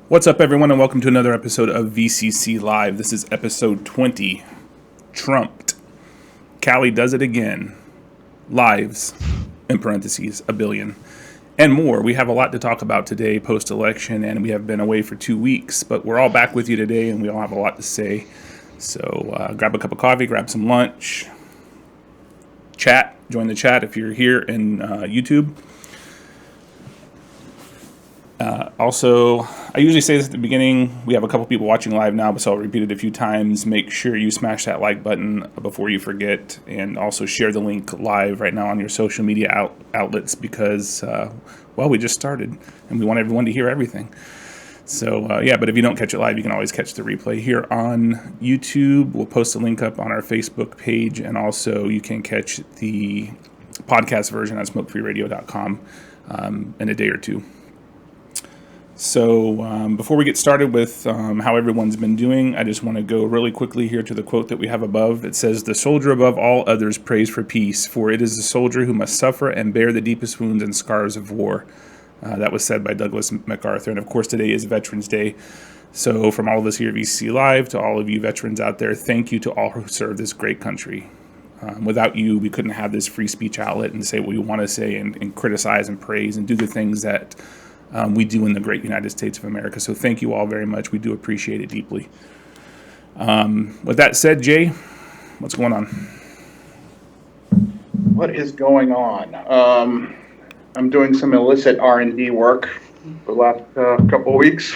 What's up, everyone, and welcome to another episode of VCC Live. This is episode 20. Trumped. Cali does it again. Lives, in parentheses, a billion. And more. We have a lot to talk about today, post-election, and we have been away for 2 weeks. But we're all back with you today, and we all have a lot to say. So grab a cup of coffee, grab some lunch, chat. Join the chat if you're here in YouTube. Also, I usually say this at the beginning. We have a couple people watching live now, so I'll repeat it a few times. Make sure you smash that like button before you forget, and also share the link live right now on your social media outlets because, we just started, and we want everyone to hear everything. So, but if you don't catch it live, you can always catch the replay here on YouTube. We'll post a link up on our Facebook page, and also you can catch the podcast version at smokefreeradio.com in a day or two. So before we get started with how everyone's been doing, I just want to go really quickly here to the quote that we have above. It says, "The soldier above all others prays for peace, for it is the soldier who must suffer and bear the deepest wounds and scars of war." That was said by Douglas MacArthur. And of course, today is Veterans Day. So from all of us here at VCC Live to all of you veterans out there, thank you to all who serve this great country. Without you, we couldn't have this free speech outlet and say what we want to say and criticize and praise and do the things that we do in the great United States of America. So thank you all very much. We do appreciate it deeply. With that said, Jay, what's going on? What is going on? I'm doing some illicit R&D work for the last couple of weeks.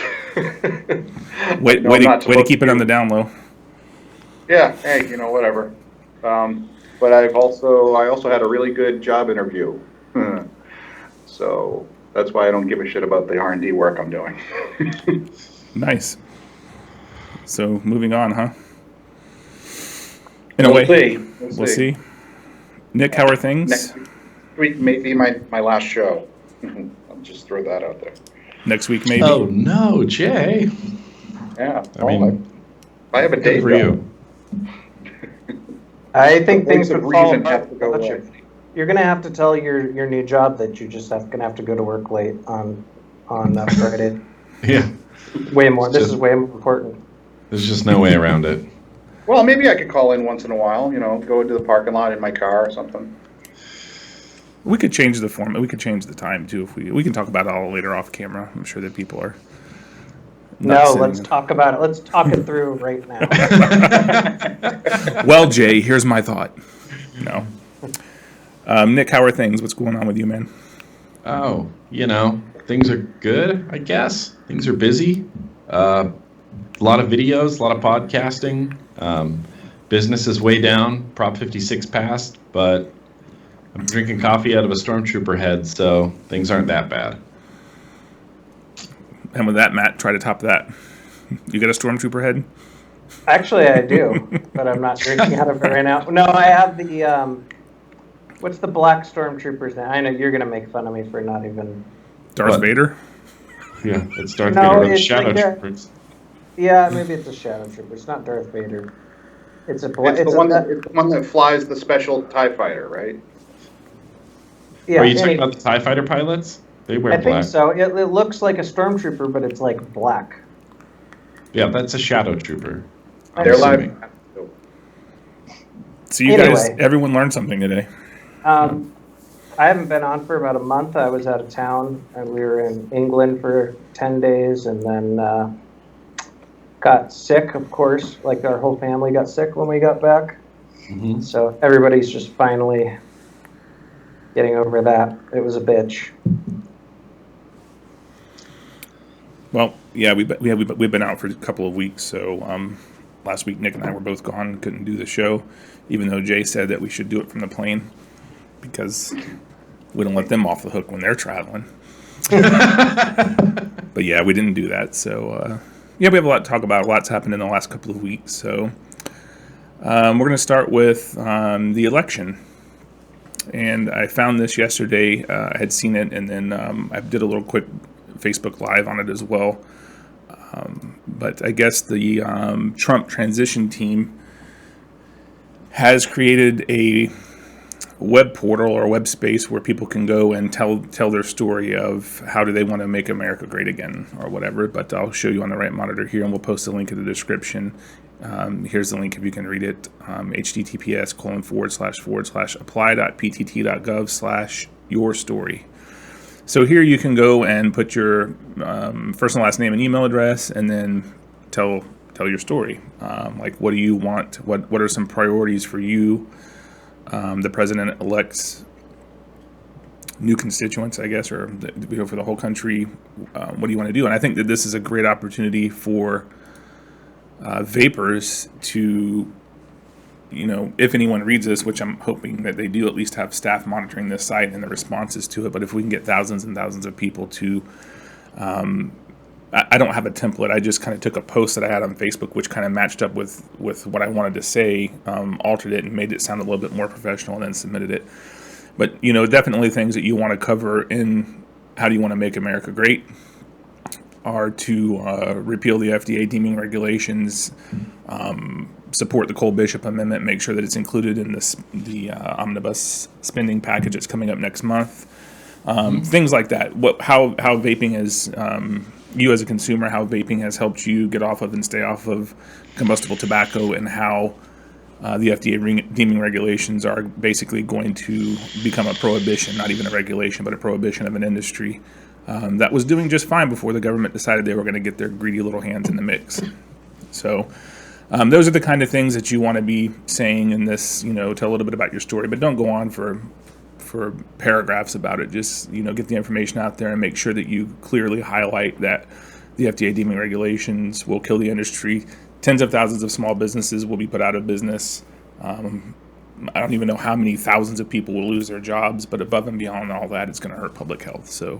Way to keep it on the down low. Yeah, hey, whatever. But I also had a really good job interview. So that's why I don't give a shit about the R&D work I'm doing. Nice. So moving on, huh? We'll see. Nick, how are things? Next week may be my last show. I'll just throw that out there. Next week, maybe. Oh no, Jay. Yeah. I have a day for job. you. I think things would fall apart. Have to go away. You're going to have to tell your new job that you just going to have to go to work late on Friday. Yeah. Way more. This is way more important. There's just no way around it. Well, maybe I could call in once in a while, go into the parking lot in my car or something. We could change the format. We could change the time, too. If we can talk about it all later off camera. I'm sure that people are... No, let's talk about it. Let's talk it through right now. Well, Jay, here's my thought. No. Nick, how are things? What's going on with you, man? Oh, things are good, I guess. Things are busy. A lot of videos, a lot of podcasting. Business is way down. Prop 56 passed, but I'm drinking coffee out of a stormtrooper head, so things aren't that bad. And with that, Matt, try to top that. You got a stormtrooper head? Actually, I do, but I'm not drinking out of it right now. No, I have the... what's the black stormtrooper's name? I know you're going to make fun of me for not even... Darth Vader? Yeah, it's Darth Vader. It's Shadow like Troopers. Yeah, maybe it's a Shadow Trooper. It's not Darth Vader. It's the one that flies the special TIE fighter, right? Yeah, Are you talking about the TIE fighter pilots? They wear black. I think so. It looks like a stormtrooper, but it's like black. Yeah, that's a Shadow Trooper. They're live. So you guys, everyone learned something today. I haven't been on for about a month. I was out of town, and we were in England for 10 days, and then got sick, of course. Like our whole family got sick when we got back. Mm-hmm. So everybody's just finally getting over that. It was a bitch. Well, yeah, we've been out for a couple of weeks. So last week, Nick and I were both gone, couldn't do the show, even though Jay said that we should do it from the plane because we don't let them off the hook when they're traveling. But yeah, we didn't do that. So we have a lot to talk about. A lot's happened in the last couple of weeks. So we're going to start with the election. And I found this yesterday. I had seen it, and then I did a little quick Facebook Live on it as well. But I guess the Trump transition team has created a web portal or web space where people can go and tell their story of how do they want to make America great again or whatever. But I'll show you on the right monitor here, and we'll post a link in the description. Here's the link if you can read it. https://apply.ptt.gov/your-story. So here you can go and put your first and last name and email address, and then tell your story. Like, what do you want? What are some priorities for you, the president-elect's new constituents, I guess, or for the whole country? What do you want to do? And I think that this is a great opportunity for vapors to, if anyone reads this, which I'm hoping that they do, at least have staff monitoring this site and the responses to it. But if we can get thousands and thousands of people to, I don't have a template. I just kind of took a post that I had on Facebook, which kind of matched up with what I wanted to say, altered it and made it sound a little bit more professional, and then submitted it. But, definitely things that you want to cover in how do you want to make America great are to repeal the FDA deeming regulations, support the Cole-Bishop Amendment, make sure that it's included in the omnibus spending package that's coming up next month. Things like that. How vaping is, you as a consumer, how vaping has helped you get off of and stay off of combustible tobacco, and how the FDA deeming regulations are basically going to become a prohibition, not even a regulation, but a prohibition of an industry that was doing just fine before the government decided they were going to get their greedy little hands in the mix. So those are the kind of things that you want to be saying in this, tell a little bit about your story, but don't go on for paragraphs about it. Just, get the information out there and make sure that you clearly highlight that the FDA deeming regulations will kill the industry. Tens of thousands of small businesses will be put out of business. I don't even know how many thousands of people will lose their jobs, but above and beyond all that, it's going to hurt public health. So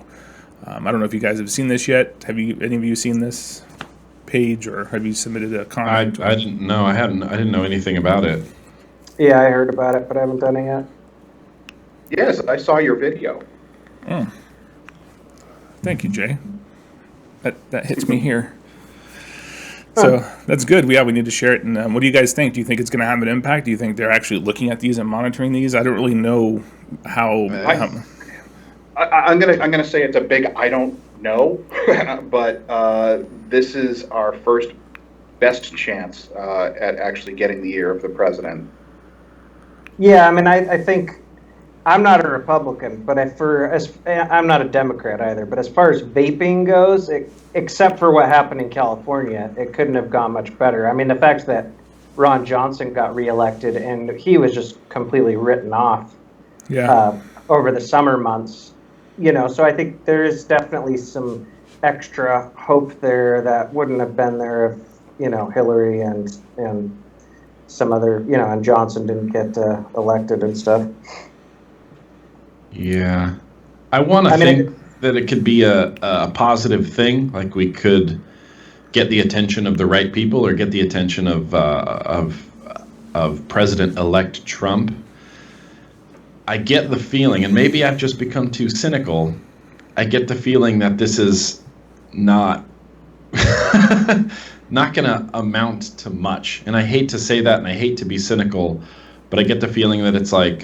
I don't know if you guys have seen this yet. Have any of you seen this page, or have you submitted a comment? I didn't know. I didn't know anything about it. Yeah, I heard about it, but I haven't done it yet. Yes, I saw your video. Thank you, Jay. That hits me here. So that's good. We need to share it. And what do you guys think? Do you think it's going to have an impact? Do you think they're actually looking at these and monitoring these? I don't really know how. I'm gonna say it's a big I don't know, but this is our first best chance at actually getting the ear of the president. Yeah, I mean, I think I'm not a Republican, but I'm not a Democrat either. But as far as vaping goes, except for what happened in California, it couldn't have gone much better. I mean, the fact that Ron Johnson got reelected and he was just completely written off over the summer months, so I think there is definitely some extra hope there that wouldn't have been there if, Hillary and some other, and Johnson didn't get elected and stuff. Yeah. I want to think that it could be a positive thing, like we could get the attention of the right people or get the attention of President-elect Trump. I get the feeling, and maybe I've just become too cynical, I get the feeling that this is not not going to amount to much. And I hate to say that, and I hate to be cynical, but I get the feeling that it's like,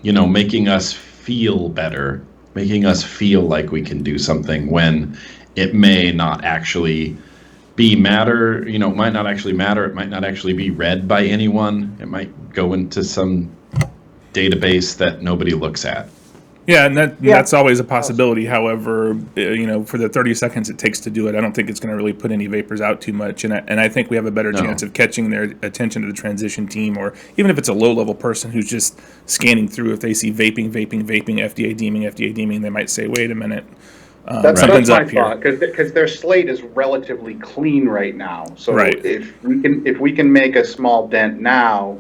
making us feel better, making us feel like we can do something when it may not actually be matter. It might not actually matter. It might not actually be read by anyone. It might go into some database that nobody looks at. Yeah, and that's always a possibility. However, for the 30 seconds it takes to do it, I don't think it's going to really put any vapors out too much. And I think we have a better chance of catching their attention to the transition team, or even if it's a low-level person who's just scanning through, if they see vaping, FDA deeming, they might say, wait a minute, something's up here. Because their slate is relatively clean right now. So if we can make a small dent now,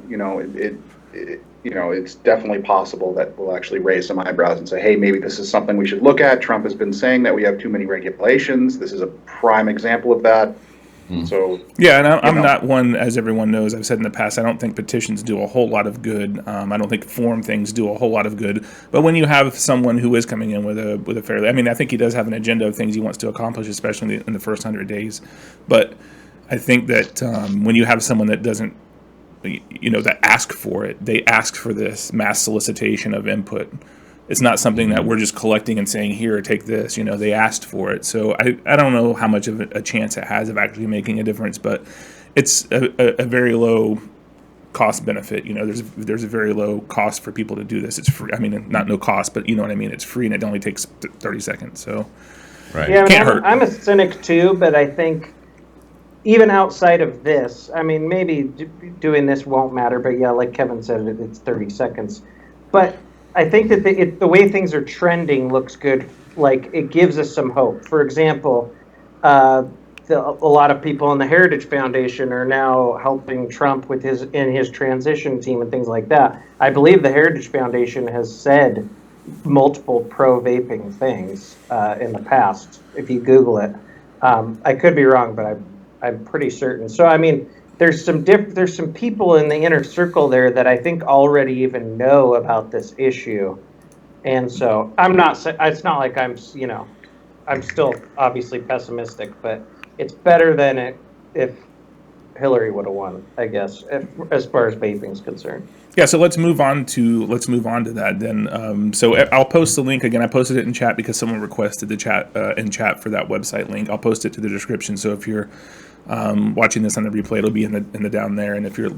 it's definitely possible that we'll actually raise some eyebrows and say, hey, maybe this is something we should look at. Trump has been saying that we have too many regulations. This is a prime example of that. So yeah, and I'm not one, as everyone knows, I've said in the past, I don't think petitions do a whole lot of good. I don't think forum things do a whole lot of good. But when you have someone who is coming in with a fairly, I think he does have an agenda of things he wants to accomplish, especially in the first 100 days. But I think that when you have someone that doesn't that ask for it. They ask for this mass solicitation of input. It's not something that we're just collecting and saying, here, take this. They asked for it. So I don't know how much of a chance it has of actually making a difference, but it's a very low cost benefit. There's a very low cost for people to do this. It's free. I mean, not no cost, but you know what I mean? It's free and it only takes 30 seconds. So right. Yeah, can't hurt. I'm a cynic too, but I think even outside of this, I mean, maybe doing this won't matter, but yeah, like Kevin said, it's 30 seconds. But I think that the way things are trending looks good. Like, it gives us some hope. For example, a lot of people in the Heritage Foundation are now helping Trump with his transition team and things like that. I believe the Heritage Foundation has said multiple pro-vaping things in the past, if you Google it. I could be wrong, but I'm pretty certain. So, I mean, there's some people in the inner circle there that I think already even know about this issue. And so it's not like I'm still obviously pessimistic, but it's better than if Hillary would have won, I guess, as far as vaping is concerned. Yeah, so let's move on to that then. So I'll post the link again. I posted it in chat because someone requested the chat in chat for that website link. I'll post it to the description. So if you're watching this on the replay, it'll be in the down there. And if you're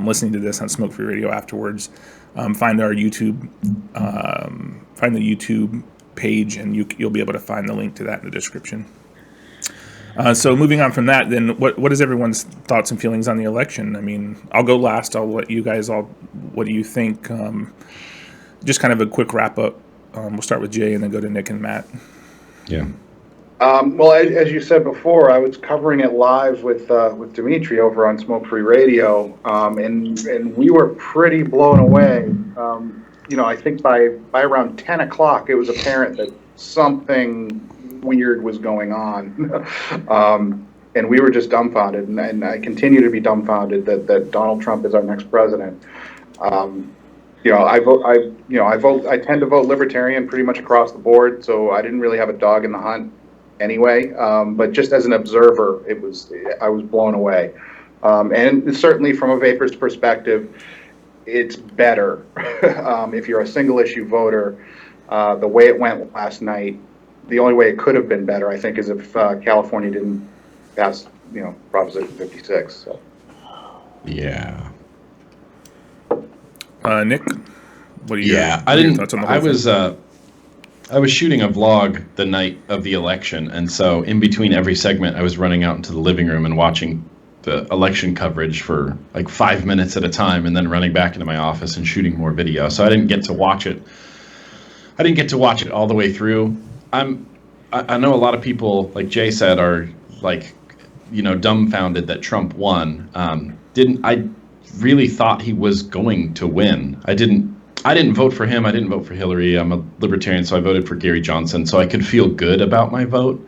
listening to this on Smoke Free Radio afterwards, find our YouTube, find the YouTube page, and you'll be able to find the link to that in the description. So moving on from that, then what is everyone's thoughts and feelings on the election? I mean, I'll go last. I'll let you guys all. What do you think? Just kind of a quick wrap up. We'll start with Jay and then go to Nick and Matt. Yeah. Well, as you said before, I was covering it live with Dimitri over on Smoke Free Radio, and we were pretty blown away. I think by around 10 o'clock, it was apparent that something weird was going on, and we were just dumbfounded, and I continue to be dumbfounded that Donald Trump is our next president. I tend to vote Libertarian pretty much across the board, so I didn't really have a dog in the hunt anyway. But just as an observer, I was blown away, and certainly from a vapor's perspective, it's better. If you're a single issue voter, the way it went last night. The only way it could have been better, I think, is if California didn't pass, Proposition 56. So. Yeah. Nick, what do you? Yeah, thoughts on the whole thing? I was shooting a vlog the night of the election, and so in between every segment, I was running out into the living room and watching the election coverage for like 5 minutes at a time, and then running back into my office and shooting more video. So I didn't get to watch it. All the way through. I know a lot of people, like Jay said, are like, dumbfounded that Trump won. I really thought he was going to win. I didn't vote for him. I didn't vote for Hillary. I'm a libertarian, so I voted for Gary Johnson, so I could feel good about my vote.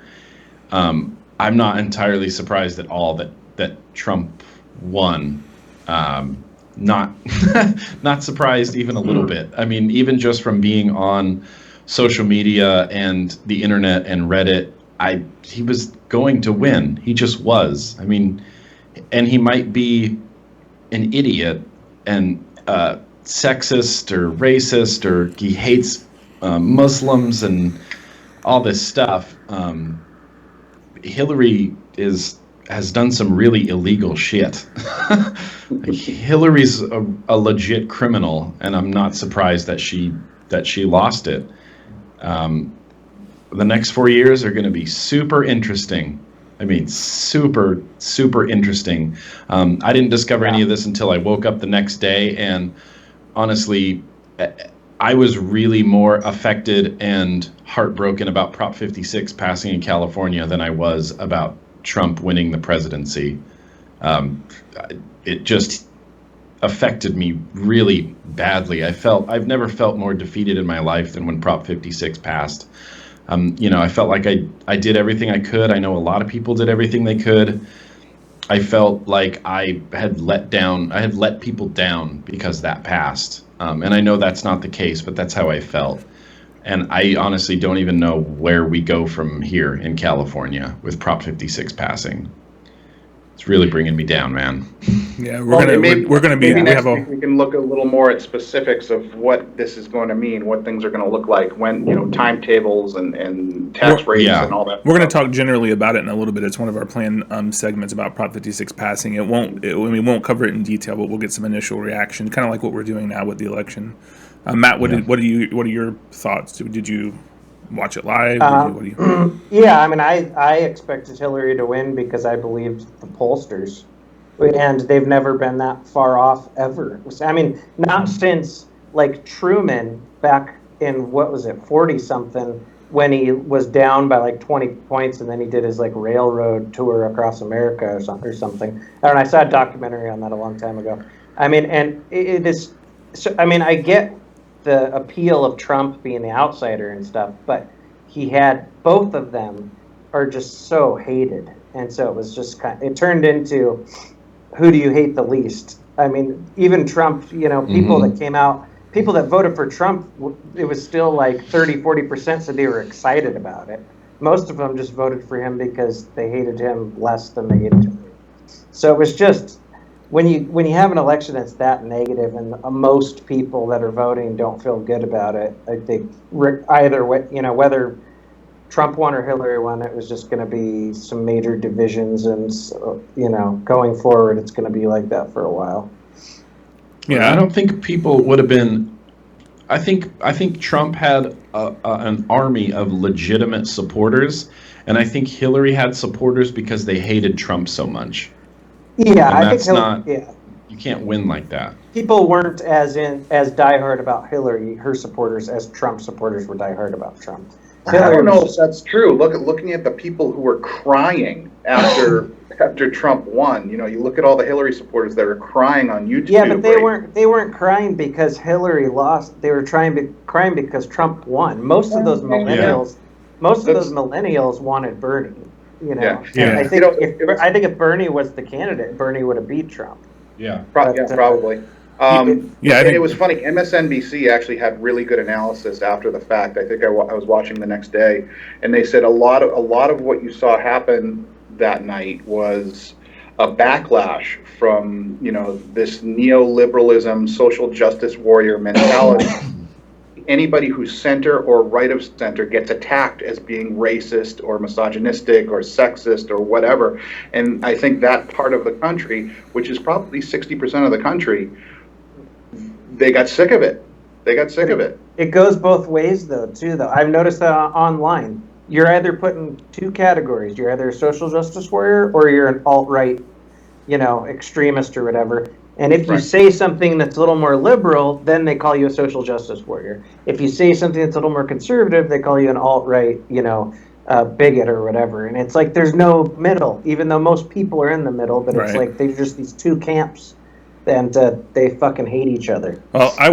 I'm not entirely surprised at all that Trump won. Not not surprised even a little bit. I mean, even just from being on social media and the internet and Reddit, he was going to win. He just was. I mean, and he might be an idiot and sexist or racist, or he hates Muslims and all this stuff. Hillary has done some really illegal shit. Hillary's a legit criminal, and I'm not surprised that she lost it. The next 4 years are going to be super interesting. I mean, super, super interesting. I didn't discover any of this until I woke up the next day, and honestly, I was really more affected and heartbroken about Prop 56 passing in California than I was about Trump winning the presidency. It just affected me really badly. I've never felt more defeated in my life than when Prop 56 passed. I felt like I did everything I could. I know a lot of people did everything they could. I felt like I had let people down because that passed. And I know that's not the case, but that's how I felt. And I honestly don't even know where we go from here in California with Prop 56 passing. It's really bringing me down, man. Yeah, Well, we're gonna be. maybe We next have a. week we can look a little more at specifics of what this is going to mean, what things are going to look like, when, timetables and tax rates yeah. and all that. We're going to stuff. talk generally about it in a little bit. It's one of our planned segments about Prop 56 passing. We won't cover it in detail, but we'll get some initial reaction, kind of like what we're doing now with the election. Matt, what are your thoughts? Did you watch it live? Yeah, I mean, I expected Hillary to win because I believed the pollsters, and they've never been that far off ever. I mean, not since like Truman back in, what was it, 40 something, when he was down by like 20 points, and then he did his like railroad tour across America or something. And I saw a documentary on that a long time ago. I mean, and it is. So, I mean, I get the appeal of Trump being the outsider and stuff, but he had both of them are just so hated, and so it was just it turned into, who do you hate the least? I mean, even Trump, people that came out, people that voted for Trump, it was still like 30-40% said they were excited about it. Most of them just voted for him because they hated him less than they hated him. So it was just, when you have an election that's that negative, and most people that are voting don't feel good about it, I think either way, whether Trump won or Hillary won, it was just going to be some major divisions, and going forward, it's going to be like that for a while. Yeah, I don't think people would have been. I think Trump had an army of legitimate supporters, and I think Hillary had supporters because they hated Trump so much. Yeah, and I that's think not. You can't win like that. People weren't as diehard about Hillary, her supporters, as Trump supporters were diehard about Trump. I don't know if that's true. Looking at the people who were crying after Trump won. You look at all the Hillary supporters that were crying on YouTube. Yeah, but they weren't crying because Hillary lost. They were crying because Trump won. Most of those millennials wanted Bernie. Yeah. I think if Bernie was the candidate, Bernie would have beat Trump. Yeah. Probably. I think think it was funny. MSNBC actually had really good analysis after the fact. I think I was watching the next day, and they said a lot of what you saw happen that night was a backlash from this neoliberalism, social justice warrior mentality. Anybody who's center or right of center gets attacked as being racist or misogynistic or sexist or whatever. And I think that part of the country, which is probably 60% of the country, they got sick of it. It goes both ways, though. I've noticed that online. You're either put in two categories. You're either a social justice warrior or you're an alt-right, extremist or whatever. And if you say something that's a little more liberal, then they call you a social justice warrior. If you say something that's a little more conservative, they call you an alt-right, bigot or whatever. And it's like there's no middle, even though most people are in the middle. But it's like they're just these two camps, and they fucking hate each other. Well, I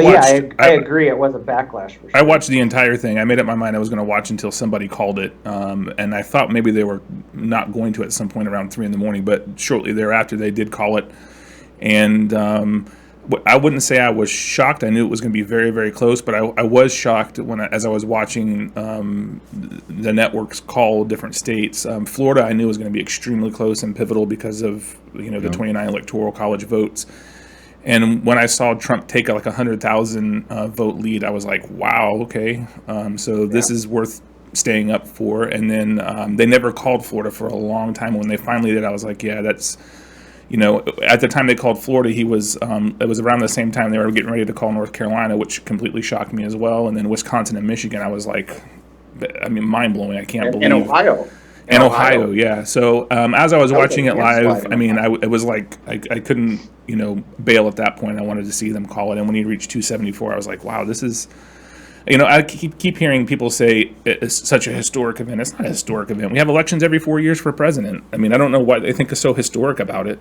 agree. It was a backlash for sure. I watched the entire thing. I made up my mind I was going to watch until somebody called it, and I thought maybe they were not going to at some point around 3 a.m. But shortly thereafter, they did call it. And I wouldn't say I was shocked. I knew it was going to be very, very close, but I was shocked as I was watching the networks call different states. Florida, I knew was going to be extremely close and pivotal because of the 29 electoral college votes. And when I saw Trump take like 100,000 vote lead, I was like, wow, okay, so this is worth staying up for. And then they never called Florida for a long time. When they finally did, I was like, yeah, that's. At the time they called Florida, it was around the same time they were getting ready to call North Carolina, which completely shocked me as well. And then Wisconsin and Michigan, I was like, mind blowing. I can't believe. And Ohio, yeah. So as I was watching it live, it was like I couldn't, bail at that point. I wanted to see them call it. And when he reached 274, I was like, wow, this is. I keep hearing people say it's such a historic event. It's not a historic event. We have elections every 4 years for president. I don't know why they think is so historic about it.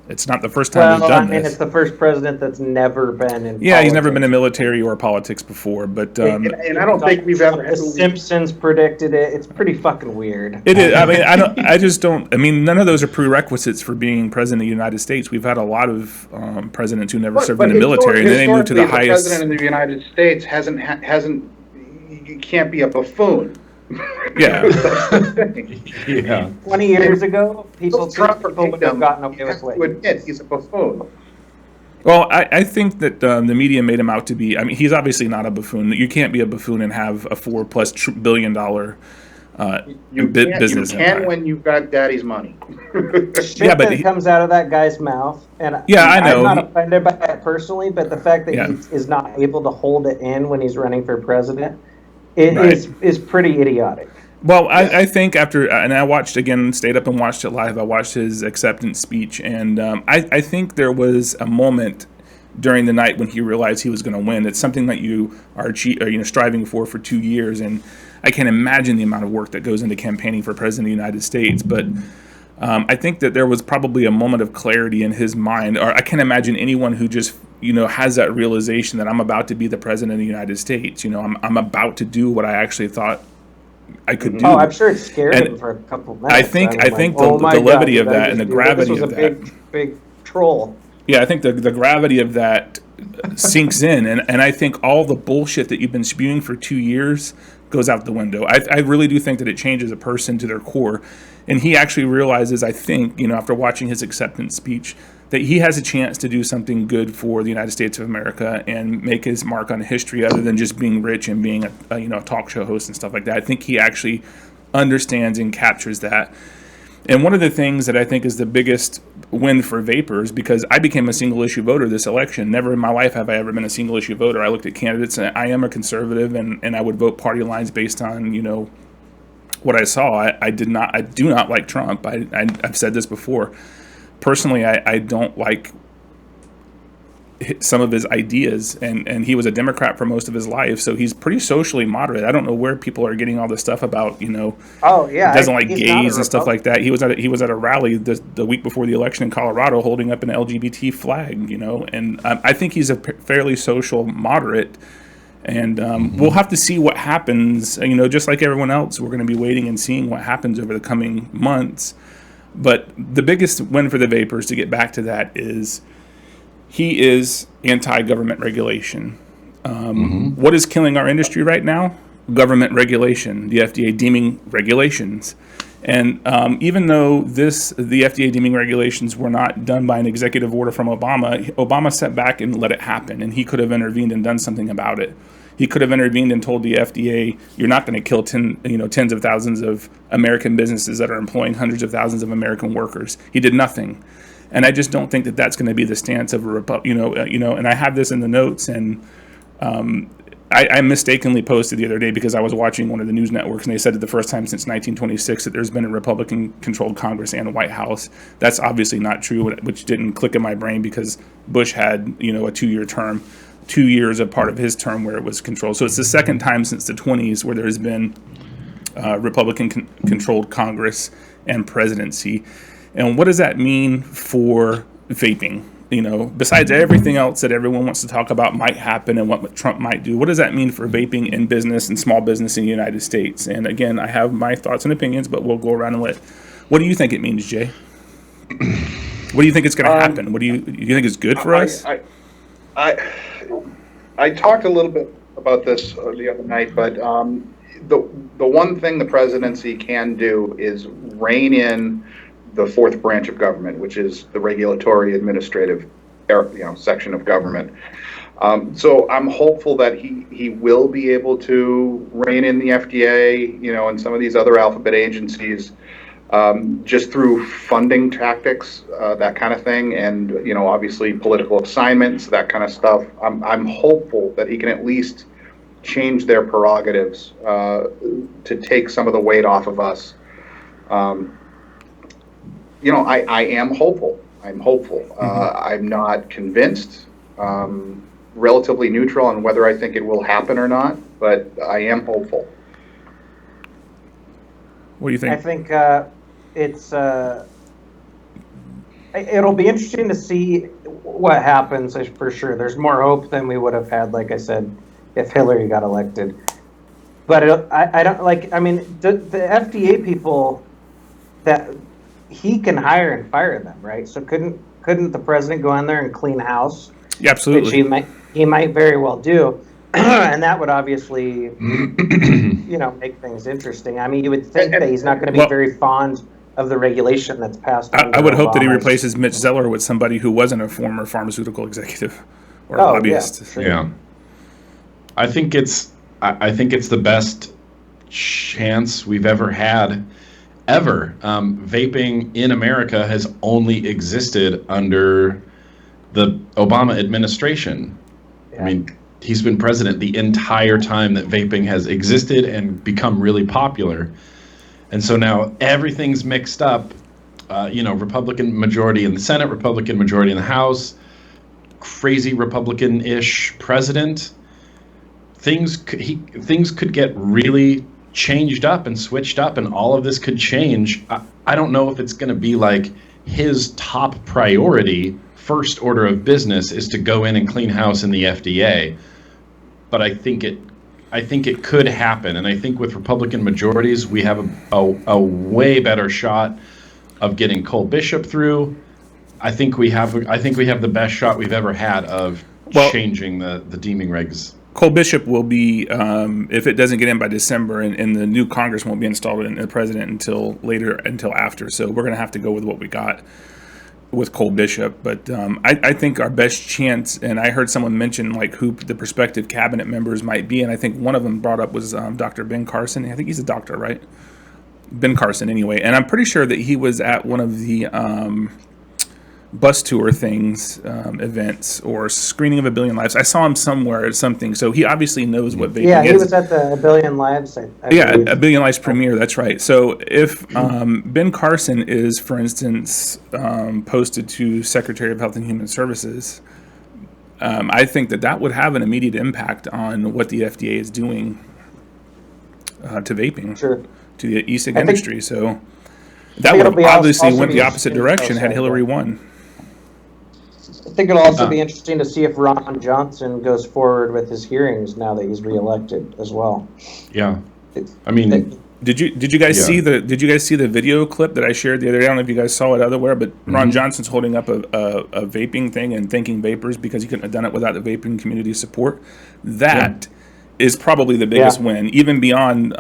It's not the first time we've done this. It's the first president that's never been in politics. He's never been in military or politics before. But and I don't think we've ever. The Simpsons predicted it. It's pretty fucking weird. It is. I just don't. None of those are prerequisites for being president of the United States. We've had a lot of presidents who never served in the military, and then they moved to the highest. The president of the United States hasn't. You can't be a buffoon. Yeah. That's the thing. Yeah. 20 years ago, people Trump or would have gotten away you with have what to admit he's a buffoon. Well, I think that the media made him out to be. I mean, he's obviously not a buffoon. You can't be a buffoon and have a $4+ billion business You can empire. when you've got daddy's money. shit Yeah, but that comes out of that guy's mouth. And Yeah, I know. I'm not offended by that personally, but the fact that Yeah. he is not able to hold it in when he's running for president it Right. is pretty idiotic. Well, I think after, and I watched again, stayed up and watched it live. I watched his acceptance speech, and I think there was a moment during the night when he realized he was going to win. It's something that you are striving for 2 years, and I can't imagine the amount of work that goes into campaigning for president of the United States. But I think that there was probably a moment of clarity in his mind, or I can't imagine anyone who just has that realization that I'm about to be the president of the United States. I'm about to do what I actually thought I could do. Oh, I'm sure it scared And him for a couple minutes. I think oh the my God, levity did of I that just and the do that? gravity This was of a that. big troll. Yeah, I think the gravity of that sinks in, and I think all the bullshit that you've been spewing for 2 years goes out the window. I really do think that it changes a person to their core, and he actually realizes, I think, after watching his acceptance speech, that he has a chance to do something good for the United States of America and make his mark on history, other than just being rich and being a talk show host and stuff like that. I think he actually understands and captures that. And one of the things that I think is the biggest win for vapors, because I became a single issue voter this election. Never in my life have I ever been a single issue voter. I looked at candidates, and I am a conservative, and I would vote party lines based on what I saw. I do not like Trump. I've said this before. Personally, I don't like some of his ideas, and he was a Democrat for most of his life, so he's pretty socially moderate. I don't know where people are getting all this stuff about, Oh yeah, doesn't like he's gays not a and stuff like that. He was at a rally the week before the election in Colorado, holding up an LGBT flag, and I think he's a fairly social moderate. And we'll have to see what happens. Just like everyone else, we're going to be waiting and seeing what happens over the coming months. But the biggest win for the vapors, to get back to that, is he is anti-government regulation. What is killing our industry right now? Government regulation, the FDA deeming regulations. And even though the FDA deeming regulations were not done by an executive order from Obama sat back and let it happen, and he could have intervened and done something about it. He could have intervened and told the FDA, "You're not going to kill tens of thousands of American businesses that are employing hundreds of thousands of American workers." He did nothing, and I just don't think that that's going to be the stance of a And I have this in the notes, and I mistakenly posted the other day because I was watching one of the news networks, and they said that the first time since 1926 that there's been a Republican-controlled Congress and a White House. That's obviously not true, which didn't click in my brain because Bush had a 2-year term. 2 years of part of his term where it was controlled. So it's the second time since the 20s where there's been Republican-controlled Congress and presidency. And what does that mean for vaping? Besides everything else that everyone wants to talk about might happen and what Trump might do, what does that mean for vaping in business and small business in the United States? And again, I have my thoughts and opinions, but we'll go around and what do you think it means, Jay? What do you think is going to happen? What do you think is good for us? I talked a little bit about this the other night, but the one thing the presidency can do is rein in the fourth branch of government, which is the regulatory administrative section of government. So I'm hopeful that he will be able to rein in the FDA, and some of these other alphabet agencies, just through funding tactics, that kind of thing, and obviously political assignments, that kind of stuff. I'm hopeful that he can at least change their prerogatives to take some of the weight off of us. I am hopeful. I'm hopeful. I'm not convinced. Relatively neutral on whether I think it will happen or not, but I am hopeful. What do you think? I think it'll be interesting to see what happens for sure. There's more hope than we would have had, like I said, if Hillary got elected. But I don't like. I mean, the FDA people that he can hire and fire them, right? So couldn't the president go in there and clean house? Yeah, absolutely. Which he might very well do. And that would obviously, make things interesting. I mean, you would think that he's not going to be very fond of the regulation that's passed. I would hope that he replaces Mitch Zeller with somebody who wasn't a former pharmaceutical executive or lobbyist. Yeah, sure. Yeah. I think it's the best chance we've ever had, ever. Vaping in America has only existed under the Obama administration. Yeah. I mean, he's been president the entire time that vaping has existed and become really popular. And so now everything's mixed up, Republican majority in the Senate, Republican majority in the House, crazy Republican-ish president. Things could get really changed up and switched up, and all of this could change. I don't know if it's going to be like his top priority, first order of business is to go in and clean house in the FDA. But I think it could happen, and I think with Republican majorities, we have a way better shot of getting Cole Bishop through. I think we have the best shot we've ever had of changing the deeming regs. Cole Bishop will be, if it doesn't get in by December, and the new Congress won't be installed in the president until after. So we're going to have to go with what we got with Cole Bishop. But I think our best chance, and I heard someone mention like who the prospective cabinet members might be, and I think one of them brought up was Dr. Ben Carson. I think he's a doctor, right? Ben Carson, anyway. And I'm pretty sure that he was at one of the bus tour things, events, or screening of A Billion Lives. I saw him somewhere at something, so he obviously knows what vaping is. Yeah, he was at the A Billion Lives. I believe. A Billion Lives premiere, that's right. So if Ben Carson is, for instance, posted to Secretary of Health and Human Services, I think that would have an immediate impact on what the FDA is doing to vaping, to the e-cig industry. So that would have obviously went the opposite direction had Hillary won. I think it'll also be interesting to see if Ron Johnson goes forward with his hearings now that he's reelected as well. Yeah, I mean, did you guys see the video clip that I shared the other day? I don't know if you guys saw it otherwhere, but Ron Johnson's holding up a vaping thing and thanking vapors because he couldn't have done it without the vaping community support. That is probably the biggest win, even beyond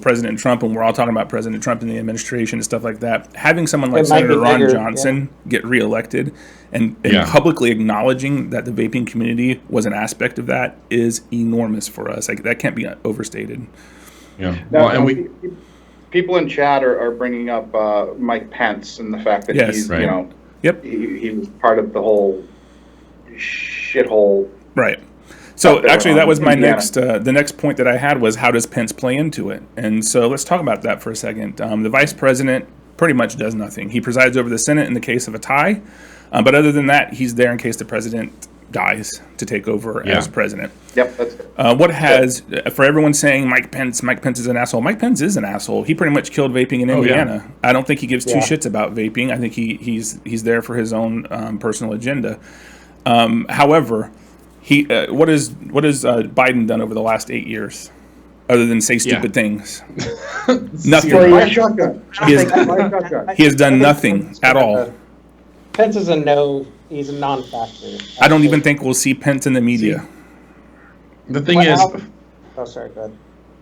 President Trump, and we're all talking about President Trump and the administration and stuff like that. Having someone like Senator Ron Johnson get reelected and publicly acknowledging that the vaping community was an aspect of that is enormous for us. Like, that can't be overstated. Yeah. Now, and people in chat are bringing up Mike Pence and the fact that he's he was part of the whole shithole. Right. So actually, that was my the next point that I had was, how does Pence play into it? And so let's talk about that for a second. The vice president pretty much does nothing. He presides over the Senate in the case of a tie, but other than that, he's there in case the president dies to take over as president. Yep, that's good. For everyone saying Mike Pence is an asshole. Mike Pence is an asshole. He pretty much killed vaping in Indiana. Yeah. I don't think he gives two shits about vaping. I think he's there for his own personal agenda. However, what has Biden done over the last 8 years, other than say stupid things? Nothing. He has done nothing at all. Pence is he's a non-factor. I don't even think we'll see Pence in the media. The thing is, sorry, go ahead.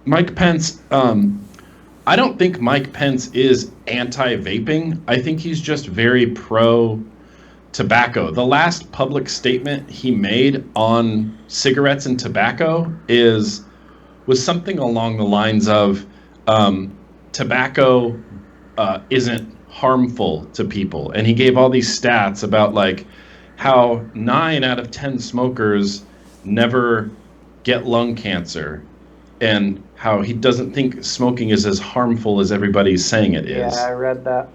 Mike Pence, I don't think Mike Pence is anti-vaping. I think he's just very pro-tobacco. The last public statement he made on cigarettes and tobacco was something along the lines of tobacco isn't harmful to people. And he gave all these stats about like how 9 out of 10 smokers never get lung cancer, and how he doesn't think smoking is as harmful as everybody's saying it is. Yeah, I read that.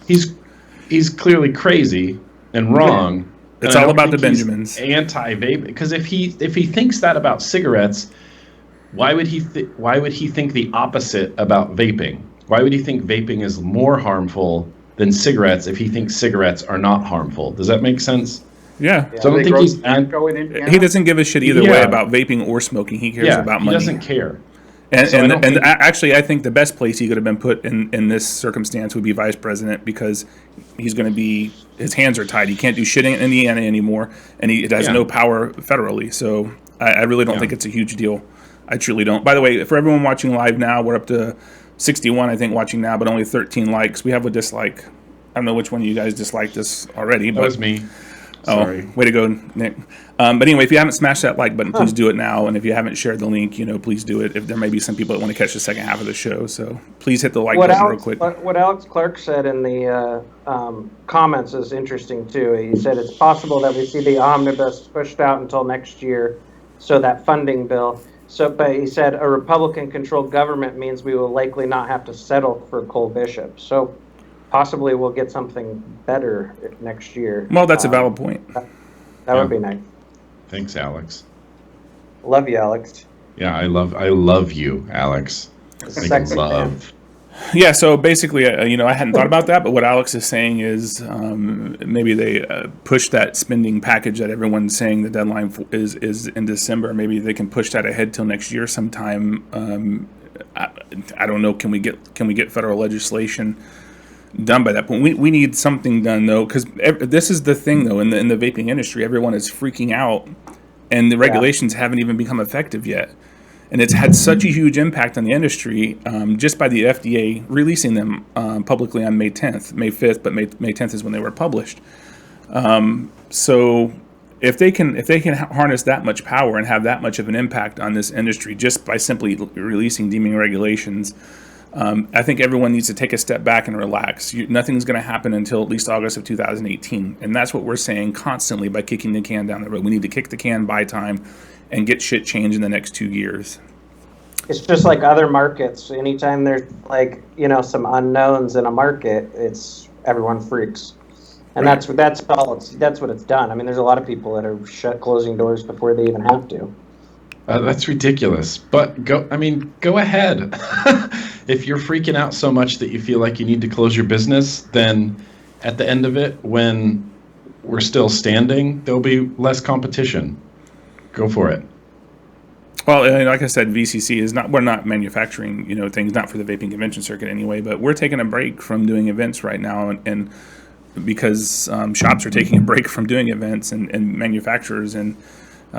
He's clearly crazy and wrong. It's all about the Benjamins. Anti-vape, because if he thinks that about cigarettes, why would he think the opposite about vaping? Why would he think vaping is more harmful than cigarettes if he thinks cigarettes are not harmful? Does that make sense? Yeah. So I don't think he doesn't give a shit either way about vaping or smoking. He cares about money. He doesn't care. And actually, I think the best place he could have been put in this circumstance would be vice president, because he's going to be, his hands are tied. He can't do shit in Indiana anymore, and he has no power federally. So I really don't think it's a huge deal. I truly don't. By the way, for everyone watching live now, we're up to 61, I think, watching now, but only 13 likes. We have a dislike. I don't know which one of you guys disliked this already. That was me. Sorry. Oh, way to go, Nick. But anyway, if you haven't smashed that like button, please do it now. And if you haven't shared the link, please do it. If there may be some people that want to catch the second half of the show, so please hit the like button real quick. What Alex Clark said in the comments is interesting too. He said it's possible that we see the omnibus pushed out until next year, so that funding bill. But he said a Republican-controlled government means we will likely not have to settle for Cole Bishop. So possibly we'll get something better next year. Well, that's a valid point. That would be nice. Thanks, Alex. Love you, Alex. Yeah, I love you, Alex. Sexy love. Yeah, so basically, I hadn't thought about that, but what Alex is saying is maybe they push that spending package that everyone's saying the deadline is in December. Maybe they can push that ahead till next year sometime. I don't know. Can we get federal legislation done by that point? We need something done though, because this is the thing though in the vaping industry, everyone is freaking out, and the regulations haven't even become effective yet. And it's had such a huge impact on the industry just by the FDA releasing them publicly on May 10th, May 5th, but May 10th is when they were published. So if they can harness that much power and have that much of an impact on this industry just by simply releasing deeming regulations, I think everyone needs to take a step back and relax. Nothing's going to happen until at least August of 2018. And that's what we're saying constantly by kicking the can down the road. We need to kick the can, buy time, and get shit changed in the next 2 years. It's just like other markets. Anytime there's some unknowns in a market, everyone freaks, and right. that's what it's done. I mean, there's a lot of people that are closing doors before they even have to. That's ridiculous. But go ahead. If you're freaking out so much that you feel like you need to close your business, then at the end of it, when we're still standing, there'll be less competition. Go for it. Well, like I said, VCC we're not manufacturing, things, not for the vaping convention circuit anyway, but we're taking a break from doing events right now, and because shops are taking a break from doing events and manufacturers, and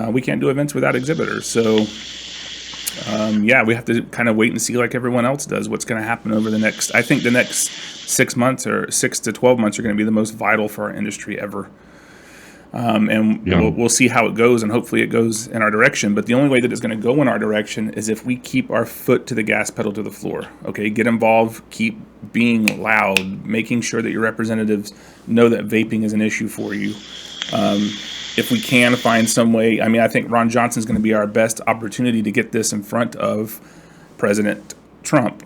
we can't do events without exhibitors. So, we have to kind of wait and see, like everyone else does, what's going to happen over the next 6 months or 6 to 12 months are going to be the most vital for our industry ever. We'll see how it goes, and hopefully it goes in our direction. But the only way that it's going to go in our direction is if we keep our foot to the gas pedal to the floor. Okay, get involved, keep being loud, making sure that your representatives know that vaping is an issue for you. If we can find some way, I think Ron Johnson is going to be our best opportunity to get this in front of President Trump.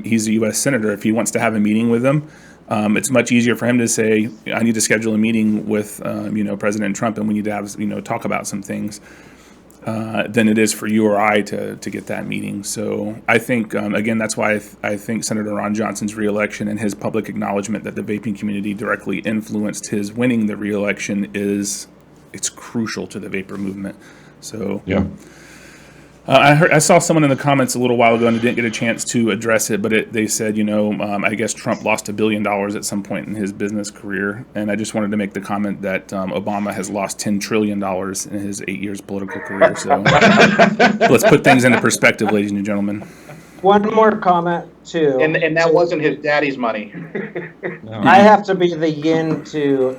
He's a U.S. senator. If he wants to have a meeting with him, it's much easier for him to say, I need to schedule a meeting with, President Trump, and we need to have, talk about some things, than it is for you or I to get that meeting. So I think, again, that's why I think Senator Ron Johnson's reelection and his public acknowledgement that the vaping community directly influenced his winning the reelection it's crucial to the vapor movement. So yeah. I saw someone in the comments a little while ago, and I didn't get a chance to address it, but they said, I guess Trump lost $1 billion at some point in his business career. And I just wanted to make the comment that Obama has lost $10 trillion in his 8 years political career. So let's put things into perspective, ladies and gentlemen. One more comment, too. And that wasn't his daddy's money. No. I have to be the yin to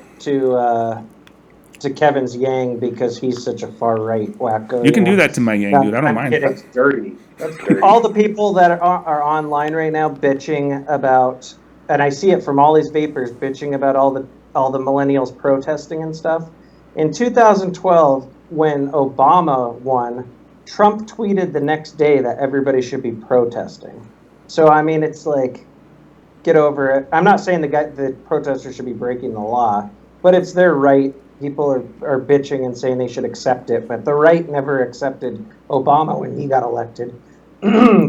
Kevin's yang because he's such a far-right wacko. You can do that to my yang, dude. I don't mind. That's dirty. All the people that are online right now bitching about, and I see it from all these vapors bitching about all the millennials protesting and stuff. In 2012, when Obama won, Trump tweeted the next day that everybody should be protesting. So, it's like, get over it. I'm not saying the protesters should be breaking the law, but it's their right. People are bitching and saying they should accept it, but the right never accepted Obama when he got elected.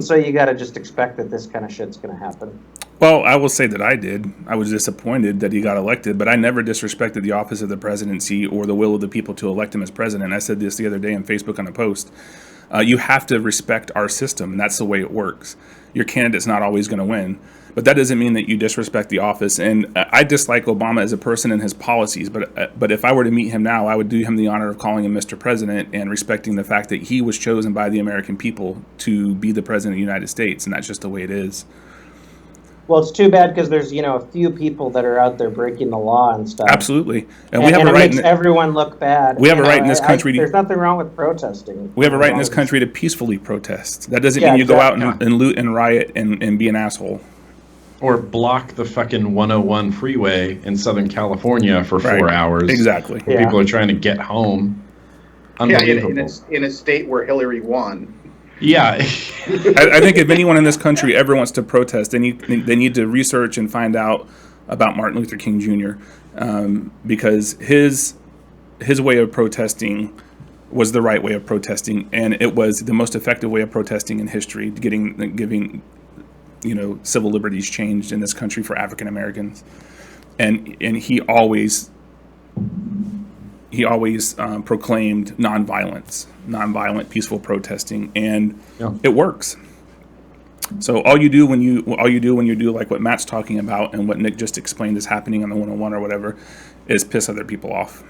So you got to just expect that this kind of shit's going to happen. Well, I will say that I did. I was disappointed that he got elected, but I never disrespected the office of the presidency or the will of the people to elect him as president. I said this the other day on Facebook on a post. You have to respect our system, and that's the way it works. Your candidate's not always going to win. But that doesn't mean that you disrespect the office. And I dislike Obama as a person and his policies. But if I were to meet him now, I would do him the honor of calling him Mr. President and respecting the fact that he was chosen by the American people to be the president of the United States. And that's just the way it is. Well, it's too bad because there's, a few people that are out there breaking the law and stuff. Absolutely. And we have and a it right makes everyone look bad. We have a right in this country. There's nothing wrong with protesting. We have a right in this country to peacefully protest. That doesn't mean you go out and loot and riot and be an asshole. Or block the fucking 101 freeway in Southern California for 4 hours. Exactly. People are trying to get home. Unbelievable. In a state where Hillary won. Yeah. I think if anyone in this country ever wants to protest, they need to research and find out about Martin Luther King Jr. Because his way of protesting was the right way of protesting, and it was the most effective way of protesting in history, giving civil liberties changed in this country for African Americans, and he always proclaimed nonviolent, peaceful protesting, and it works. So all you do when you do like what Matt's talking about and what Nick just explained is happening on the 101 or whatever, is piss other people off.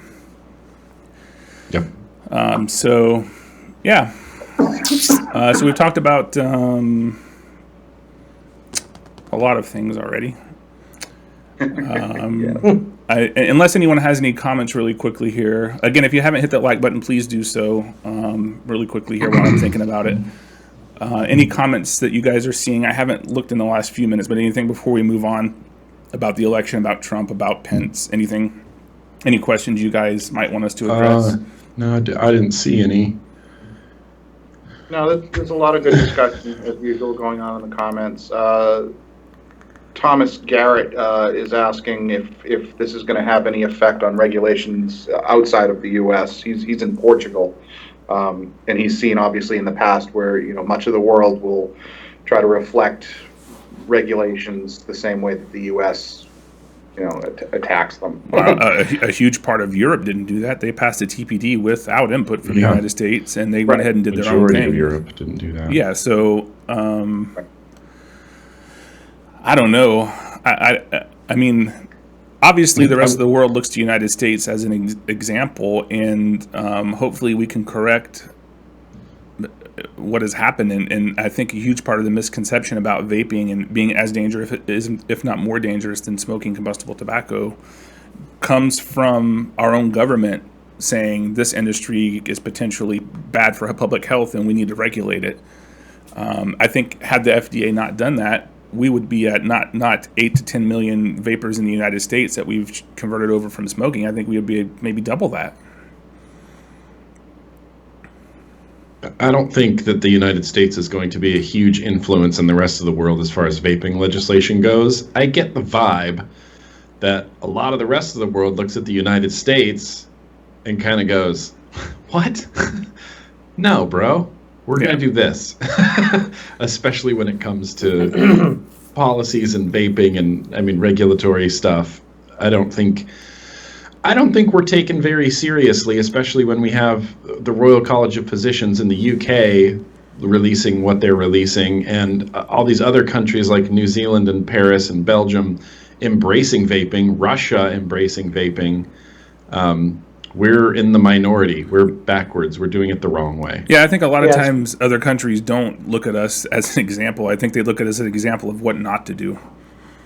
Yep. So we've talked about a lot of things already. Unless anyone has any comments really quickly here. Again, if you haven't hit that like button, please do so really quickly here while I'm thinking about it. Any comments that you guys are seeing? I haven't looked in the last few minutes, but anything before we move on about the election, about Trump, about Pence, anything? Any questions you guys might want us to address? No, I didn't see any. No, there's a lot of good discussion as usual going on in the comments. Thomas Garrett is asking if this is going to have any effect on regulations outside of the U.S. He's in Portugal, and he's seen obviously in the past where much of the world will try to reflect regulations the same way that the U.S. attacks them. A huge part of Europe didn't do that. They passed a TPD without input from the United States, and they went ahead and did their own thing. Majority of Europe didn't do that. Yeah, so I don't know. I mean, obviously the rest of the world looks to the United States as an example, and hopefully we can correct what has happened. And I think a huge part of the misconception about vaping and being as dangerous, if not more dangerous than smoking combustible tobacco, comes from our own government saying this industry is potentially bad for public health and we need to regulate it. I think had the FDA not done that, we would be at not 8 to 10 million vapors in the United States that we've converted over from smoking. I think we would be maybe double that. I don't think that the United States is going to be a huge influence in the rest of the world as far as vaping legislation goes. I get the vibe that a lot of the rest of the world looks at the United States and kind of goes, what? No, bro. We're going to do this, especially when it comes to policies and vaping and regulatory stuff. I don't think we're taken very seriously, especially when we have the Royal College of Physicians in the UK releasing what they're releasing, and all these other countries like New Zealand and Paris and Belgium embracing vaping, Russia embracing vaping. We're in the minority. We're backwards. We're doing it the wrong way. Yeah, I think a lot of times other countries don't look at us as an example. I think they look at us as an example of what not to do.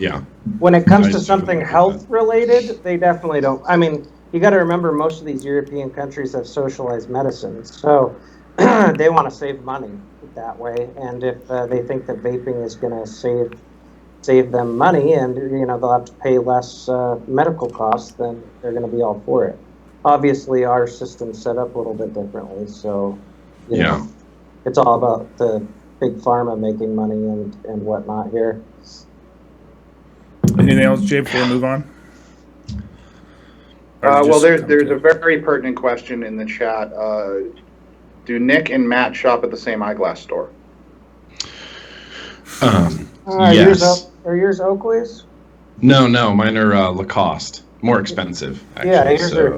Yeah. When it comes to something health related, they definitely don't. I mean, you got to remember most of these European countries have socialized medicine, so they want to save money that way. And if they think that vaping is going to save them money, and they'll have to pay less medical costs, then they're going to be all for it. Obviously, our system's set up a little bit differently, so you know, it's all about the big pharma making money and whatnot here. Anything else, Jay, before we move on? Well, there's a very pertinent question in the chat. Do Nick and Matt shop at the same eyeglass store? Yes. Are yours Oakley's? No, mine are Lacoste. More expensive, actually. Yeah,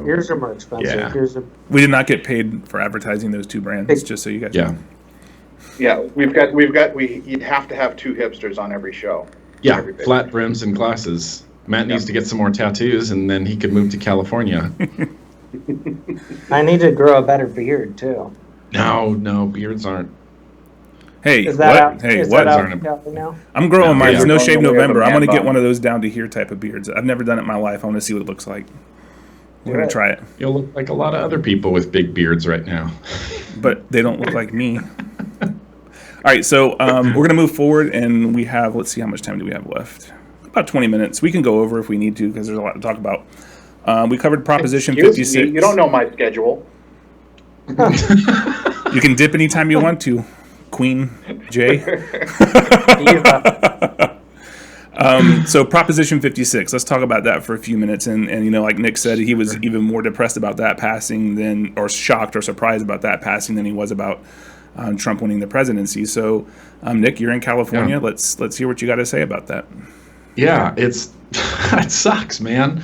yours are more expensive. Yeah. We did not get paid for advertising those two brands, just so you guys know. Yeah, you'd have to have two hipsters on every show. Yeah, every vape flat shop. brims and glasses. Matt needs to get some more tattoos, and then he could move to California. I need to grow a better beard too. No, beards aren't. Hey, Is that what? out? Hey, Is what? that Aren't out a- Cali now? I'm growing No, mine. It's yeah. no Going shave the way of a November. I'm man going to get bun. one of those down to here type of beards. I've never done it in my life. I want to see what it looks like. We're going Do to it. try it. You'll look like a lot of other people with big beards right now. But they don't look like me. All right, so we're going to move forward, and we have, let's see, how much time do we have left? About 20 minutes. We can go over if we need to because there's a lot to talk about. We covered Proposition Excuse 56. me, you don't know my schedule. You can dip anytime you want to, Queen J. Diva. So Proposition 56, let's talk about that for a few minutes. And you know, like Nick said, he was even more depressed about that passing than, or shocked or surprised about that passing than he was about Trump winning the presidency. So, Nick, you're in California. Yeah. Let's hear what you got to say about that. Yeah, it sucks, man.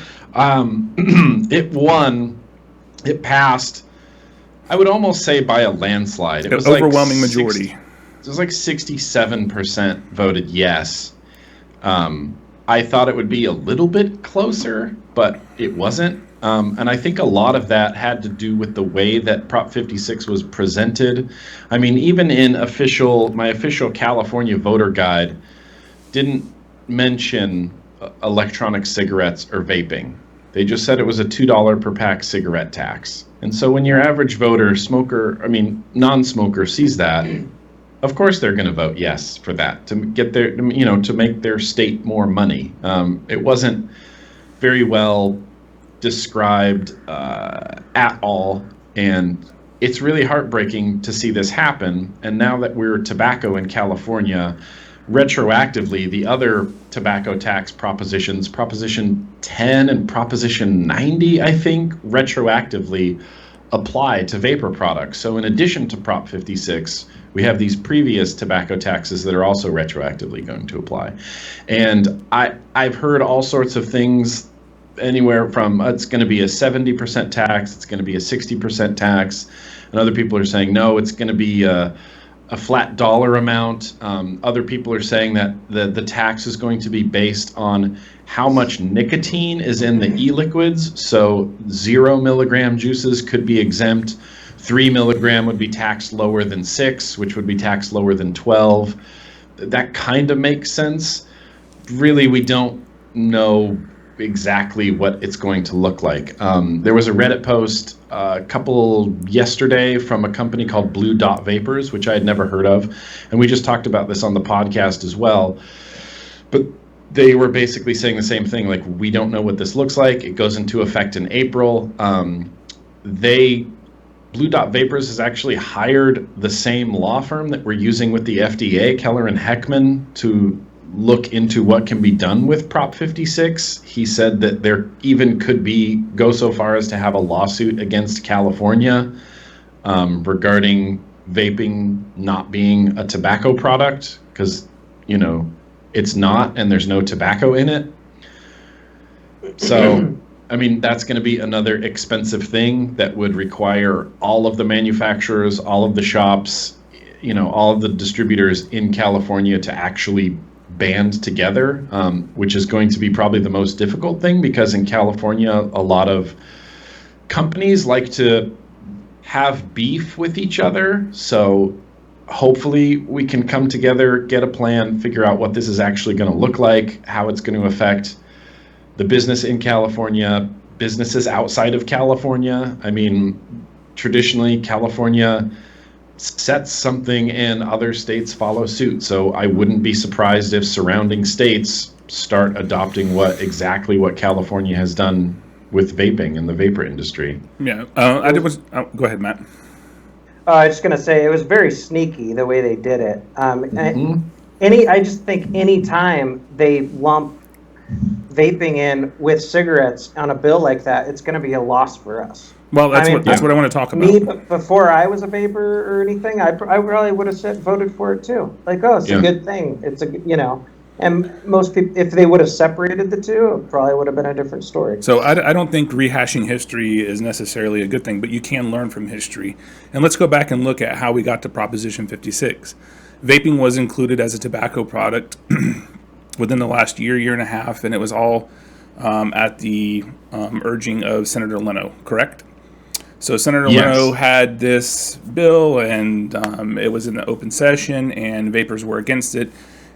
It passed, I would almost say by a landslide. It An was overwhelming majority. It was like 67% voted yes. I thought it would be a little bit closer, but it wasn't. And I think a lot of that had to do with the way that Prop 56 was presented. I mean, even in my official California voter guide didn't mention electronic cigarettes or vaping. They just said it was a $2 per pack cigarette tax. And so when your average voter, non-smoker sees that, of course they're going to vote yes for that to get to make their state more money. It wasn't very well described at all, and it's really heartbreaking to see this happen. And now that we're tobacco in California, retroactively, the other tobacco tax propositions, Proposition 10 and Proposition 90, I think, retroactively apply to vapor products. So in addition to Prop 56, we have these previous tobacco taxes that are also retroactively going to apply. And I've heard all sorts of things, anywhere from it's going to be a 70% tax, it's going to be a 60% tax, and other people are saying, no, it's going to be a flat dollar amount. Other people are saying that the tax is going to be based on how much nicotine is in the e-liquids. So 0 milligram juices could be exempt. 3 milligram would be taxed lower than 6, which would be taxed lower than 12. That kind of makes sense. Really, we don't know exactly what it's going to look like. There was a Reddit post yesterday from a company called Blue Dot Vapors, which I had never heard of, and we just talked about this on the podcast as well. But they were basically saying the same thing, like, we don't know what this looks like. It goes into effect in April. Blue Dot Vapors has actually hired the same law firm that we're using with the FDA, Keller and Heckman, to look into what can be done with Prop 56. He said that there even could go so far as to have a lawsuit against California regarding vaping not being a tobacco product, because, it's not, and there's no tobacco in it. So, I mean, that's going to be another expensive thing that would require all of the manufacturers, all of the shops, all of the distributors in California to actually band together, which is going to be probably the most difficult thing, because in California, a lot of companies like to have beef with each other. So hopefully we can come together, get a plan, figure out what this is actually going to look like, how it's going to affect the business in California, businesses outside of California. I mean, traditionally, California sets something and other states follow suit. So I wouldn't be surprised if surrounding states start adopting what California has done with vaping and the vapor industry. Yeah. Go ahead, Matt. I was just going to say, it was very sneaky the way they did it. I just think any time they lump vaping in with cigarettes on a bill like that, it's going to be a loss for us. Well, that's what I want to talk about. Me, before I was a vapor or anything, I probably would have voted for it too. Like, oh, it's a good thing. It's and most people, if they would have separated the two, it probably would have been a different story. So I don't think rehashing history is necessarily a good thing, but you can learn from history. And let's go back and look at how we got to Proposition 56. Vaping was included as a tobacco product within the last year and a half, and it was all at the urging of Senator Leno, correct? So Senator Leno had this bill, and it was in the open session, and vapors were against it,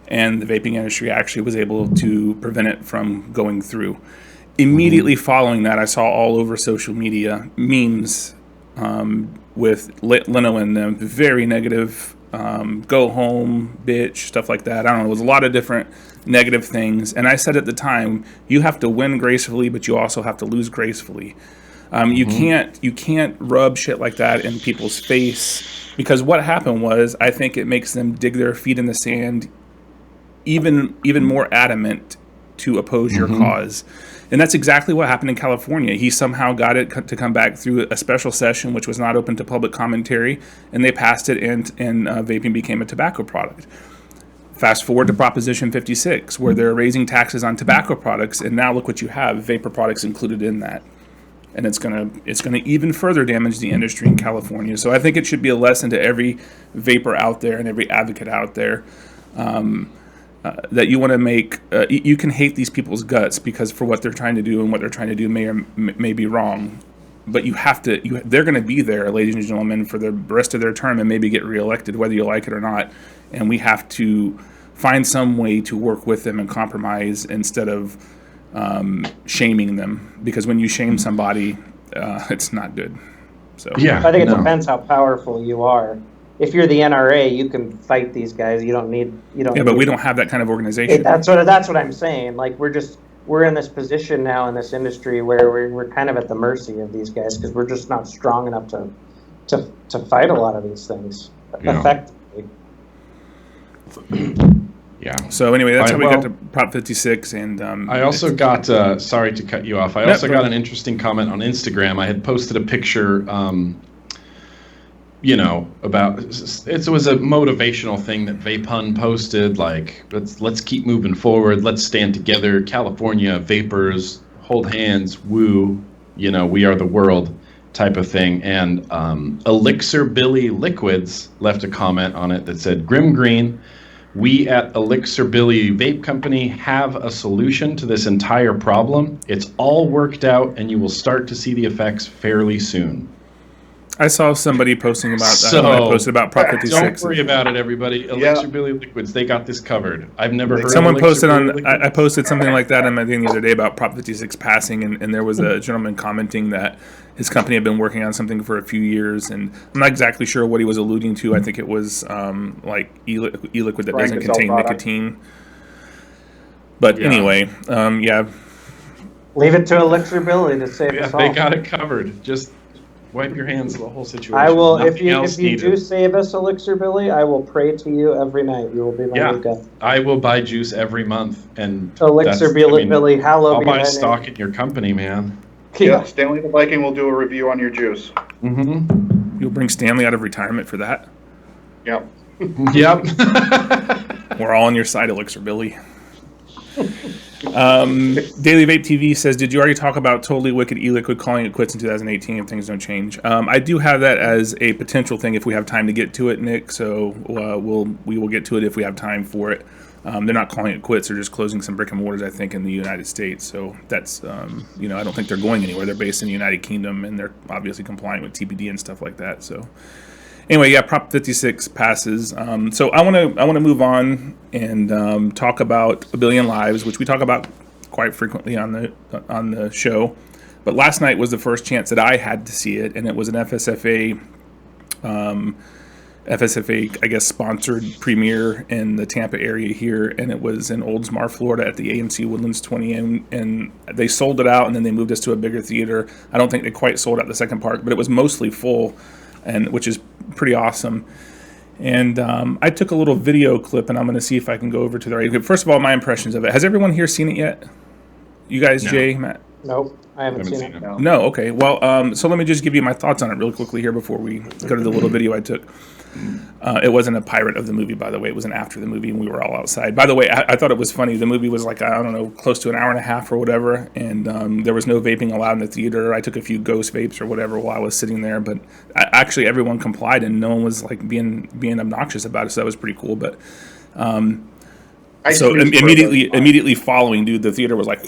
and the vaping industry actually was able to prevent it from going through. Immediately following that, I saw all over social media memes with Leno in them, very negative, go home, bitch, stuff like that. I don't know, it was a lot of different negative things. And I said at the time, you have to win gracefully, but you also have to lose gracefully. You can't rub shit like that in people's face, because what happened was, I think it makes them dig their feet in the sand even more adamant to oppose your cause. And that's exactly what happened in California. He somehow got it to come back through a special session, which was not open to public commentary, and they passed it, and vaping became a tobacco product. Fast forward to Proposition 56, where they're raising taxes on tobacco products, and now look what you have, vapor products included in that. And it's gonna even further damage the industry in California. So I think it should be a lesson to every vapor out there and every advocate out there, that you want to make. You can hate these people's guts because for what they're trying to do, and what they're trying to do may be wrong. But you have to. They're going to be there, ladies and gentlemen, for the rest of their term and maybe get reelected, whether you like it or not. And we have to find some way to work with them and compromise instead of shaming them, because when you shame somebody, it's not good. So I think it depends how powerful you are. If you're the NRA, you can fight these guys. You don't need. But we don't have that kind of organization. That's what I'm saying. Like we're in this position now in this industry where we're kind of at the mercy of these guys, because we're just not strong enough to fight a lot of these things effectively. Yeah. So anyway, that's how we got to Prop 56, and I also got. Sorry to cut you off. I also got an interesting comment on Instagram. I had posted a picture, about it was a motivational thing that Vapun posted. Like, let's keep moving forward. Let's stand together. California vapors, hold hands. Woo. We are the world. Type of thing. And Elixir Billy Liquids left a comment on it that said, "Grim Green. We at Elixir Billy Vape Company have a solution to this entire problem. It's all worked out, and you will start to see the effects fairly soon." I saw somebody posting about that. I posted about Prop 56. Don't worry about it, everybody. Elixir Billy Liquids, they got this covered. I've never heard Someone of posted Elixir on. Billy Liquids. I posted something like that on my thing the other day about Prop 56 passing, and there was a gentleman commenting that his company had been working on something for a few years, and I'm not exactly sure what he was alluding to. I think it was like e-liquid that doesn't contain nicotine. But anyway, Leave it to Elixir Billy to save us all. They got it covered. Just wipe your hands of the whole situation. I will. Nothing if you do save us, Elixir Billy, I will pray to you every night. You will be my new God. I will buy juice every month, and Elixir Billy, hallowed I'll be buy thy stock name. in your company, man. Yeah, Stanley the Viking will do a review on your juice. Mm-hmm. You'll bring Stanley out of retirement for that. Yep. Yep. We're all on your side, Elixir Billy. Daily Vape TV says, "Did you already talk about Totally Wicked e-liquid calling it quits in 2018 if things don't change?" I do have that as a potential thing if we have time to get to it, Nick. So we will get to it if we have time for it. They're not calling it quits; they're just closing some brick and mortars, I think, in the United States. So that's I don't think they're going anywhere. They're based in the United Kingdom, and they're obviously complying with TPD and stuff like that. So. Anyway, Prop 56 passes. So I want to move on and talk about A Billion Lives, which we talk about quite frequently on the show. But last night was the first chance that I had to see it, and it was an FSFA, I guess, sponsored premiere in the Tampa area here, and it was in Oldsmar, Florida, at the AMC Woodlands 20, and they sold it out, and then they moved us to a bigger theater. I don't think they quite sold out the second part, but it was mostly full, and which is pretty awesome. And I took a little video clip, and I'm going to see if I can go over to the right clip. First of all, my impressions of it. Has everyone here seen it yet? You guys, No. Jay, Matt? Nope, I haven't seen it. No, okay. Well, so let me just give you my thoughts on it real quickly here before we go to the little video I took. It wasn't a pirate of the movie, by the way. It was an after the movie, and we were all outside. By the way, I thought it was funny. The movie was like, I don't know, close to an hour and a half or whatever, and there was no vaping allowed in the theater. I took a few ghost vapes or whatever while I was sitting there, but actually everyone complied, and no one was like being obnoxious about it, so that was pretty cool. But Ice So cream's immediately following, dude, the theater was like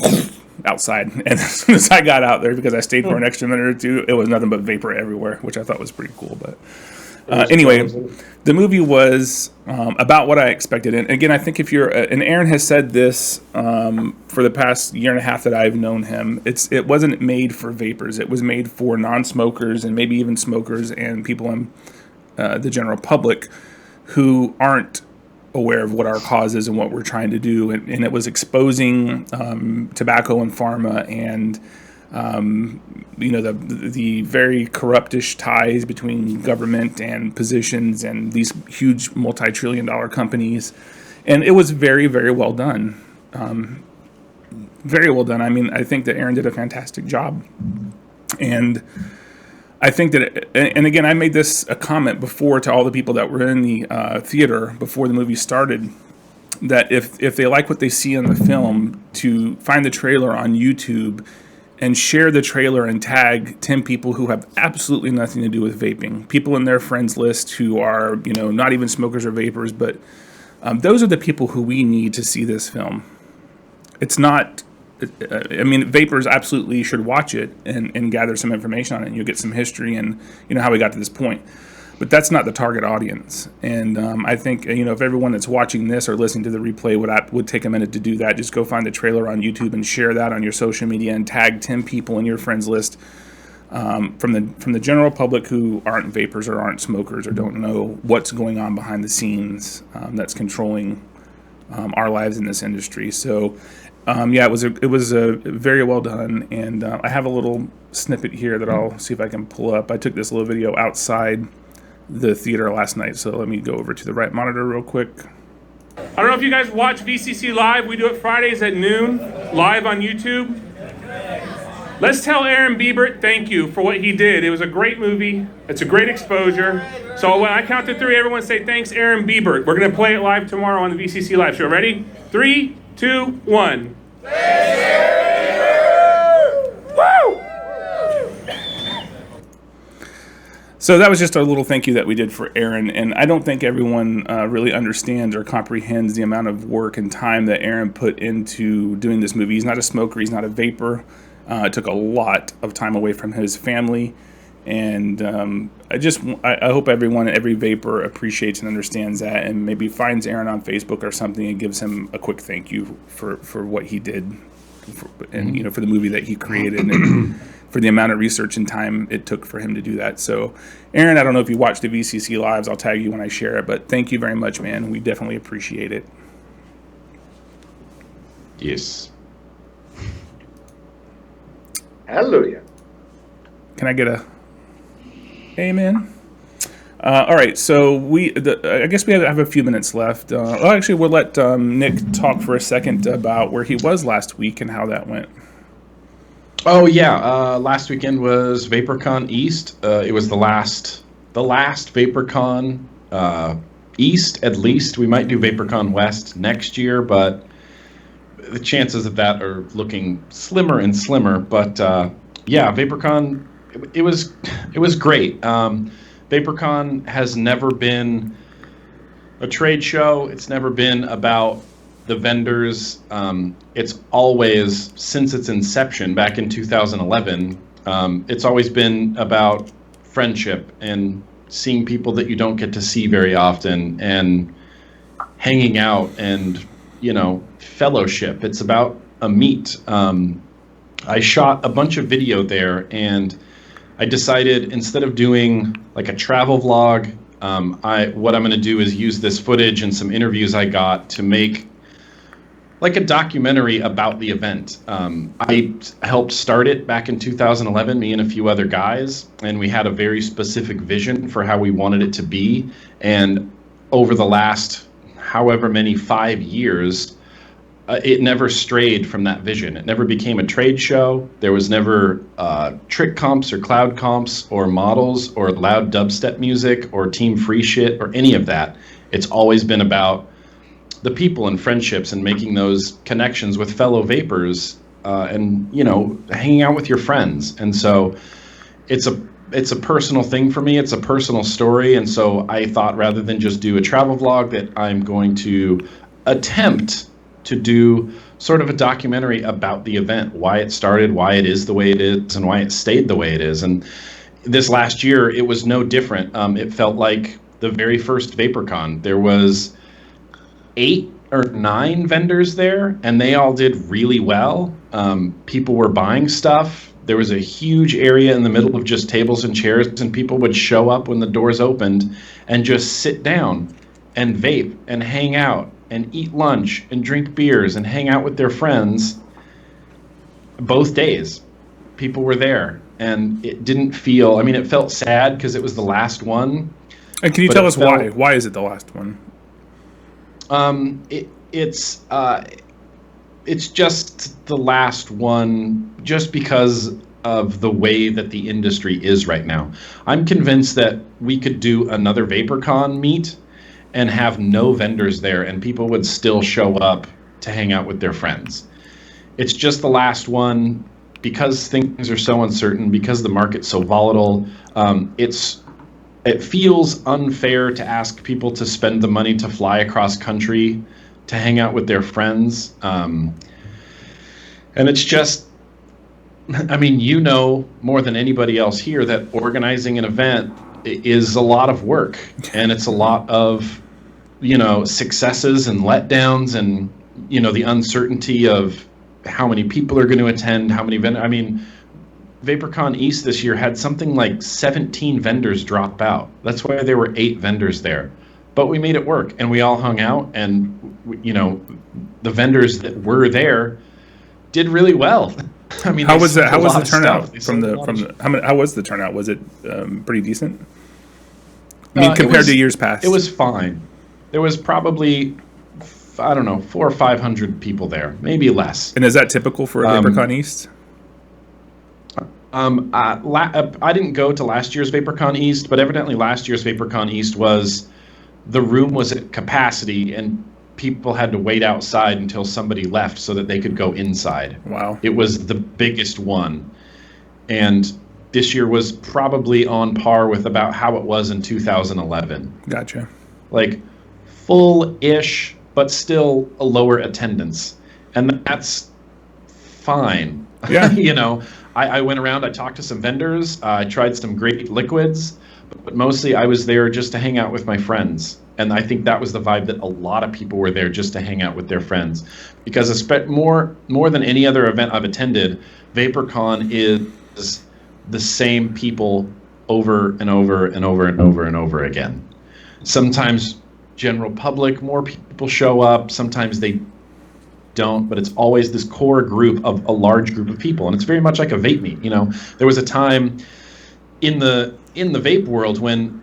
outside, and as soon as I got out there, because I stayed for an extra minute or two, it was nothing but vapor everywhere, which I thought was pretty cool. But anyway, the movie was about what I expected. And again, I think if you're, and Aaron has said this for the past year and a half that I've known him, it wasn't made for vapors. It was made for non-smokers and maybe even smokers and people in the general public who aren't aware of what our cause is and what we're trying to do. And it was exposing tobacco and pharma and the very corruptish ties between government and positions and these huge multi-trillion-dollar companies. And it was very, very well done. Very well done. I mean, I think that Aaron did a fantastic job. And I think that, and again, I made this a comment before to all the people that were in the theater before the movie started, that if they like what they see in the film, to find the trailer on YouTube and share the trailer and tag 10 people who have absolutely nothing to do with vaping, people in their friends list who are, not even smokers or vapors, but those are the people who we need to see this film. It's not, vapors absolutely should watch it and gather some information on it, and you'll get some history and how we got to this point. But that's not the target audience. And I think, if everyone that's watching this or listening to the replay would take a minute to do that, just go find the trailer on YouTube and share that on your social media and tag 10 people in your friends list from the general public who aren't vapors or aren't smokers or don't know what's going on behind the scenes that's controlling our lives in this industry. So, it was very well done. And I have a little snippet here that I'll see if I can pull up. I took this little video outside the theater last night, so let me go over to the right monitor real quick. I don't know if you guys watch VCCLive. We do it Fridays at noon, live on YouTube. Let's tell Aaron Biebert thank you for what he did. It was a great movie. It's a great exposure. So when I count to 3, everyone say thanks, Aaron Biebert. We're going to play it live tomorrow on the VCCLive show. Ready? 3, 2, 1. Woo! So that was just a little thank you that we did for Aaron, and I don't think everyone really understands or comprehends the amount of work and time that Aaron put into doing this movie. He's not a smoker, he's not a vapor. It took a lot of time away from his family, and I hope everyone, every vapor appreciates and understands that, and maybe finds Aaron on Facebook or something and gives him a quick thank you for what he did, and for the movie that he created, and for the amount of research and time it took for him to do that. So, Aaron, I don't know if you watched the VCCLives. I'll tag you when I share it, but thank you very much, man. We definitely appreciate it. Yes. Hallelujah. Can I get a amen? All right, so I guess we have a few minutes left. Actually, we'll let Nick talk for a second about where he was last week and how that went. Oh yeah, last weekend was VaporCon East. It was the last VaporCon East. At least we might do VaporCon West next year, but the chances of that are looking slimmer and slimmer. But VaporCon, it was great. VaporCon has never been a trade show. It's never been about the vendors. It's always, since its inception back in 2011, it's always been about friendship and seeing people that you don't get to see very often and hanging out and, fellowship. It's about a meet. I shot a bunch of video there, and I decided, instead of doing like a travel vlog, what I'm going to do is use this footage and some interviews I got to make like a documentary about the event. I helped start it back in 2011, me and a few other guys, and we had a very specific vision for how we wanted it to be. And over the last however many 5 years, it never strayed from that vision. It never became a trade show. There was never trick comps or cloud comps or models or loud dubstep music or team free shit or any of that. It's always been about the people and friendships and making those connections with fellow vapors and hanging out with your friends. And so it's a personal thing for me. It's a personal story. And so I thought, rather than just do a travel vlog, that I'm going to attempt to do sort of a documentary about the event, why it started, why it is the way it is, and why it stayed the way it is. And this last year, it was no different. It felt like the very first VaporCon. There was 8 or 9 vendors there, and they all did really well. People were buying stuff. There was a huge area in the middle of just tables and chairs, and people would show up when the doors opened and just sit down and vape and hang out and eat lunch and drink beers and hang out with their friends. Both days, people were there, and it didn't feel, I mean, it felt sad because it was the last one. And can you tell us why? Why is it the last one? It's just the last one just because of the way that the industry is right now. I'm convinced that we could do another VaporCon meet and have no vendors there, and people would still show up to hang out with their friends. It's just the last one because things are so uncertain, because the market's so volatile. It feels unfair to ask people to spend the money to fly across country to hang out with their friends. And it's just, I mean, you know more than anybody else here that organizing an event is a lot of work, and it's a lot of, you know, successes and letdowns, and, you know, the uncertainty of how many people are going to attend, how many vendors. I mean, VaporCon East this year had something like 17 vendors drop out. That's why there were 8 vendors there. But we made it work, and we all hung out, and, you know, the vendors that were there did really well. I mean, how was the turnout how was the turnout? Was it pretty decent? I mean, compared to years past. It was fine. There was probably, I don't know, 400 or 500 people there, maybe less. And is that typical for a VaporCon East? I didn't go to last year's VaporCon East, but evidently last year's VaporCon East the room was at capacity, and people had to wait outside until somebody left so that they could go inside. Wow. It was the biggest one. And this year was probably on par with about how it was in 2011. Gotcha. Like full-ish, but still a lower attendance. And that's fine. Yeah. You know, I went around, I talked to some vendors, I tried some great liquids, but mostly I was there just to hang out with my friends. And I think that was the vibe, that a lot of people were there just to hang out with their friends. Because more than any other event I've attended, VaporCon is the same people over and over and over and over and over again. Sometimes general public, more people show up, sometimes they don't, but it's always this core group of a large group of people, and it's very much like a vape meet. You know, there was a time in the vape world when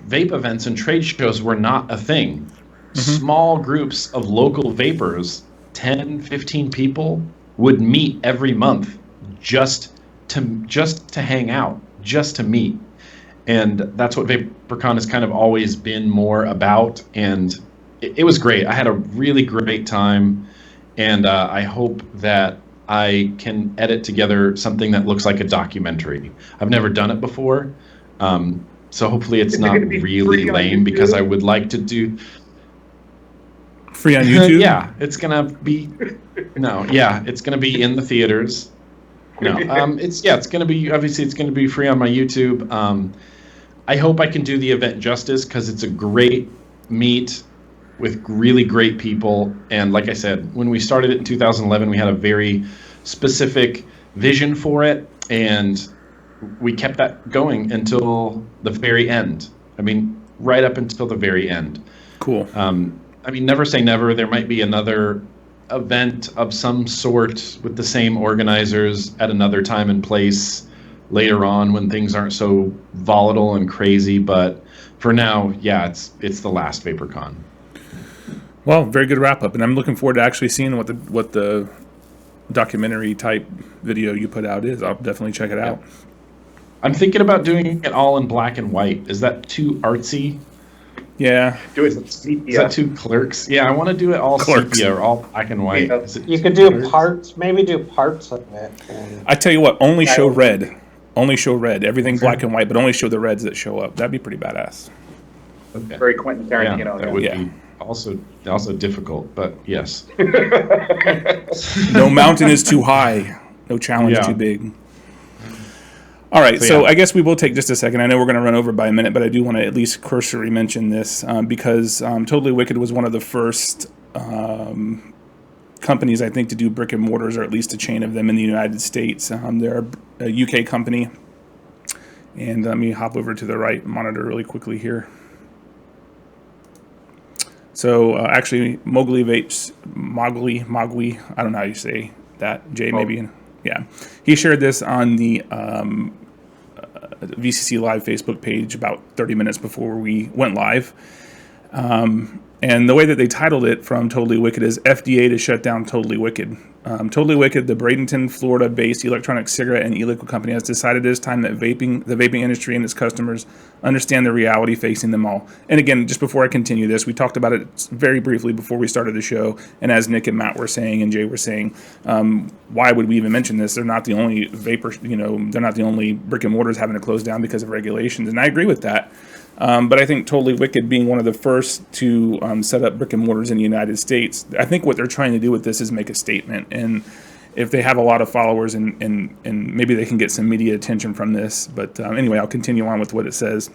vape events and trade shows were not a thing. Mm-hmm. Small groups of local vapors, 10, 15 people, would meet every month just to hang out, just to meet. And that's what VaporCon has kind of always been more about, and it was great. I had a really great time, and I hope that I can edit together something that looks like a documentary. I've never done it before, so hopefully it's not really lame, because I would like to do... Free on YouTube? Yeah, it's gonna be... No, yeah, it's gonna be in the theaters. No, it's gonna be, obviously it's gonna be free on my YouTube. I hope I can do the event justice, because it's a great meet with really great people. And like I said, when we started it in 2011, we had a very specific vision for it, and we kept that going until the very end. I mean, right up until the very end. Cool. I mean, never say never. There might be another event of some sort with the same organizers at another time and place later on, when things aren't so volatile and crazy. But for now, yeah, it's the last VaporCon. Well, very good wrap up, and I'm looking forward to actually seeing what the documentary type video you put out is. I'll definitely check it out. I'm thinking about doing it all in black and white. Is that too artsy? Yeah. Do it. Is that too Clerks? Yeah, I want to do it all Clerks. sepia or all black and white. Yeah. You could do parts, maybe do parts of it. I tell you what, only show red. Only show red. Everything black and white, but only show the reds that show up. That'd be pretty badass. Okay. Very Quentin Tarantino. That would Yeah. be Also difficult, but yes. No mountain is too high. No challenge Yeah. too big. All right, so yeah. I guess we will take just a second. I know we're going to run over by a minute, but I do want to at least cursory mention this because Totally Wicked was one of the first companies, I think, to do brick and mortars, or at least a chain of them in the United States. They're a UK company. And let me hop over to the right monitor really quickly here. So actually, Mogli Vapes, Mogli, I don't know how you say that, Jay, maybe. Yeah. He shared this on the VCCLive Facebook page about 30 minutes before we went live. And the way that they titled it from Totally Wicked is FDA to shut down Totally Wicked. Totally Wicked, the Bradenton, Florida-based electronic cigarette and e-liquid company, has decided it is time that the vaping industry and its customers understand the reality facing them all. And again, just before I continue this, we talked about it very briefly before we started the show. And as Nick and Matt were saying, and Jay were saying, why would we even mention this? They're not the only they're not the only brick and mortars having to close down because of regulations. And I agree with that. But I think Totally Wicked being one of the first to set up brick and mortars in the United States, I think what they're trying to do with this is make a statement. And if they have a lot of followers and maybe they can get some media attention from this. But anyway, I'll continue on with what it says.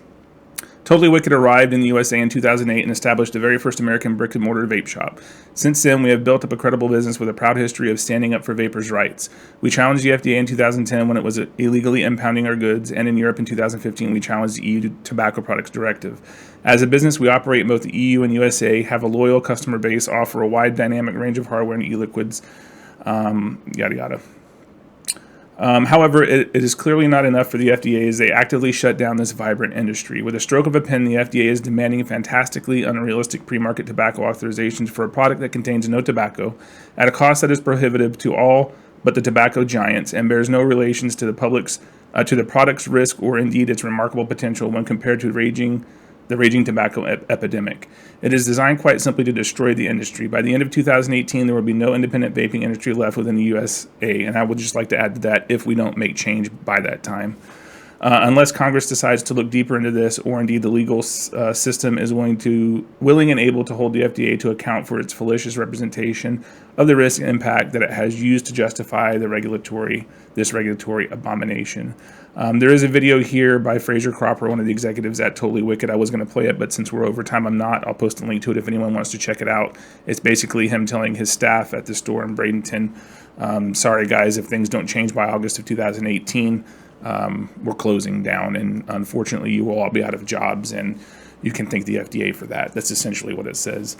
Totally Wicked arrived in the USA in 2008 and established the very first American brick and mortar vape shop. Since then, we have built up a credible business with a proud history of standing up for vapors' rights. We challenged the FDA in 2010 when it was illegally impounding our goods, and in Europe in 2015, we challenged the EU Tobacco Products Directive. As a business, we operate in both the EU and USA, have a loyal customer base, offer a wide dynamic range of hardware and e-liquids, yada yada. However, it is clearly not enough for the FDA as they actively shut down this vibrant industry. With a stroke of a pen, the FDA is demanding fantastically unrealistic pre-market tobacco authorizations for a product that contains no tobacco at a cost that is prohibitive to all but the tobacco giants and bears no relations to the product's risk or indeed its remarkable potential when compared to the raging tobacco epidemic. It is designed quite simply to destroy the industry. By the end of 2018, there will be no independent vaping industry left within the USA, and I would just like to add to that if we don't make change by that time. Unless Congress decides to look deeper into this, or indeed the legal system is willing and able to hold the FDA to account for its fallacious representation of the risk and impact that it has used to justify this regulatory abomination. There is a video here by Fraser Cropper, one of the executives at Totally Wicked. I was going to play it, but since we're over time, I'm not. I'll post a link to it if anyone wants to check it out. It's basically him telling his staff at the store in Bradenton, sorry guys, if things don't change by August of 2018, we're closing down, and unfortunately you will all be out of jobs, and you can thank the FDA for that. That's essentially what it says.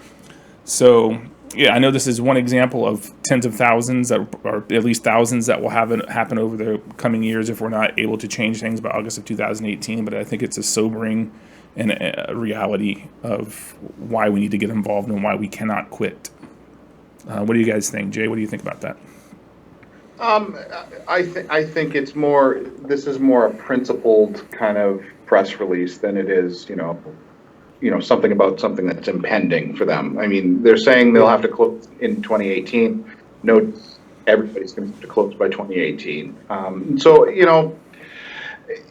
So yeah, I know this is one example of tens of thousands, or at least thousands, that will happen over the coming years if we're not able to change things by August of 2018. But I think it's a sobering and a reality of why we need to get involved and why we cannot quit. What do you guys think, Jay? What do you think about that? I think it's more. This is more a principled kind of press release than it is, something about something that's impending for them. I mean, they're saying they'll have to close in 2018. No, everybody's going to have to close by 2018. So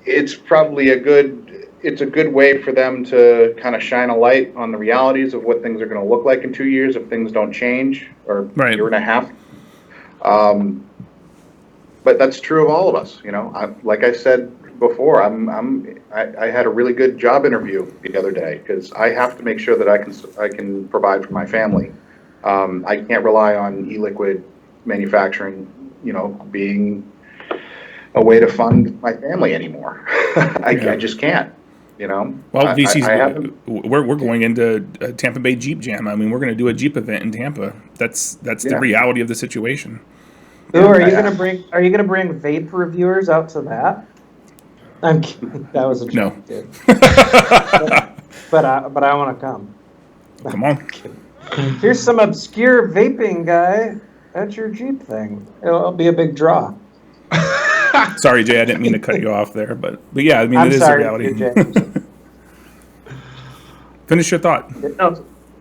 it's probably a good way for them to kind of shine a light on the realities of what things are going to look like in 2 years if things don't change, or a year and a half. But that's true of all of us. Like I said before, I had a really good job interview the other day because I have to make sure that I can provide for my family. I can't rely on e-liquid manufacturing, being a way to fund my family anymore. I just can't. Well, VC's, we're going into Tampa Bay Jeep Jam. I mean, we're going to do a Jeep event in Tampa. That's the reality of the situation. Ooh, are you gonna bring vape reviewers out to that? I'm kidding. That was a joke, dude. but I want to come. Come on. Here's some obscure vaping guy at your Jeep thing. It'll be a big draw. Sorry, Jay, I didn't mean to cut you off there, but yeah, I mean, it is a reality. Finish your thought.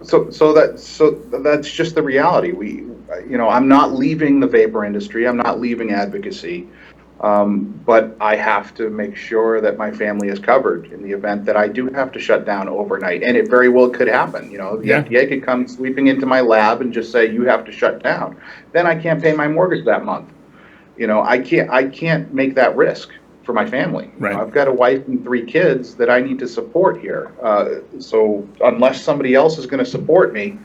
So that's just the reality. I'm not leaving the vapor industry. I'm not leaving advocacy. But I have to make sure that my family is covered in the event that I do have to shut down overnight. And it very well could happen. You know, the Yeah. FDA could come sweeping into my lab and just say, you have to shut down. Then I can't pay my mortgage that month. You know, I can't make that risk for my family. You Right. know, I've got a wife and 3 kids that I need to support here. So unless somebody else is going to support me,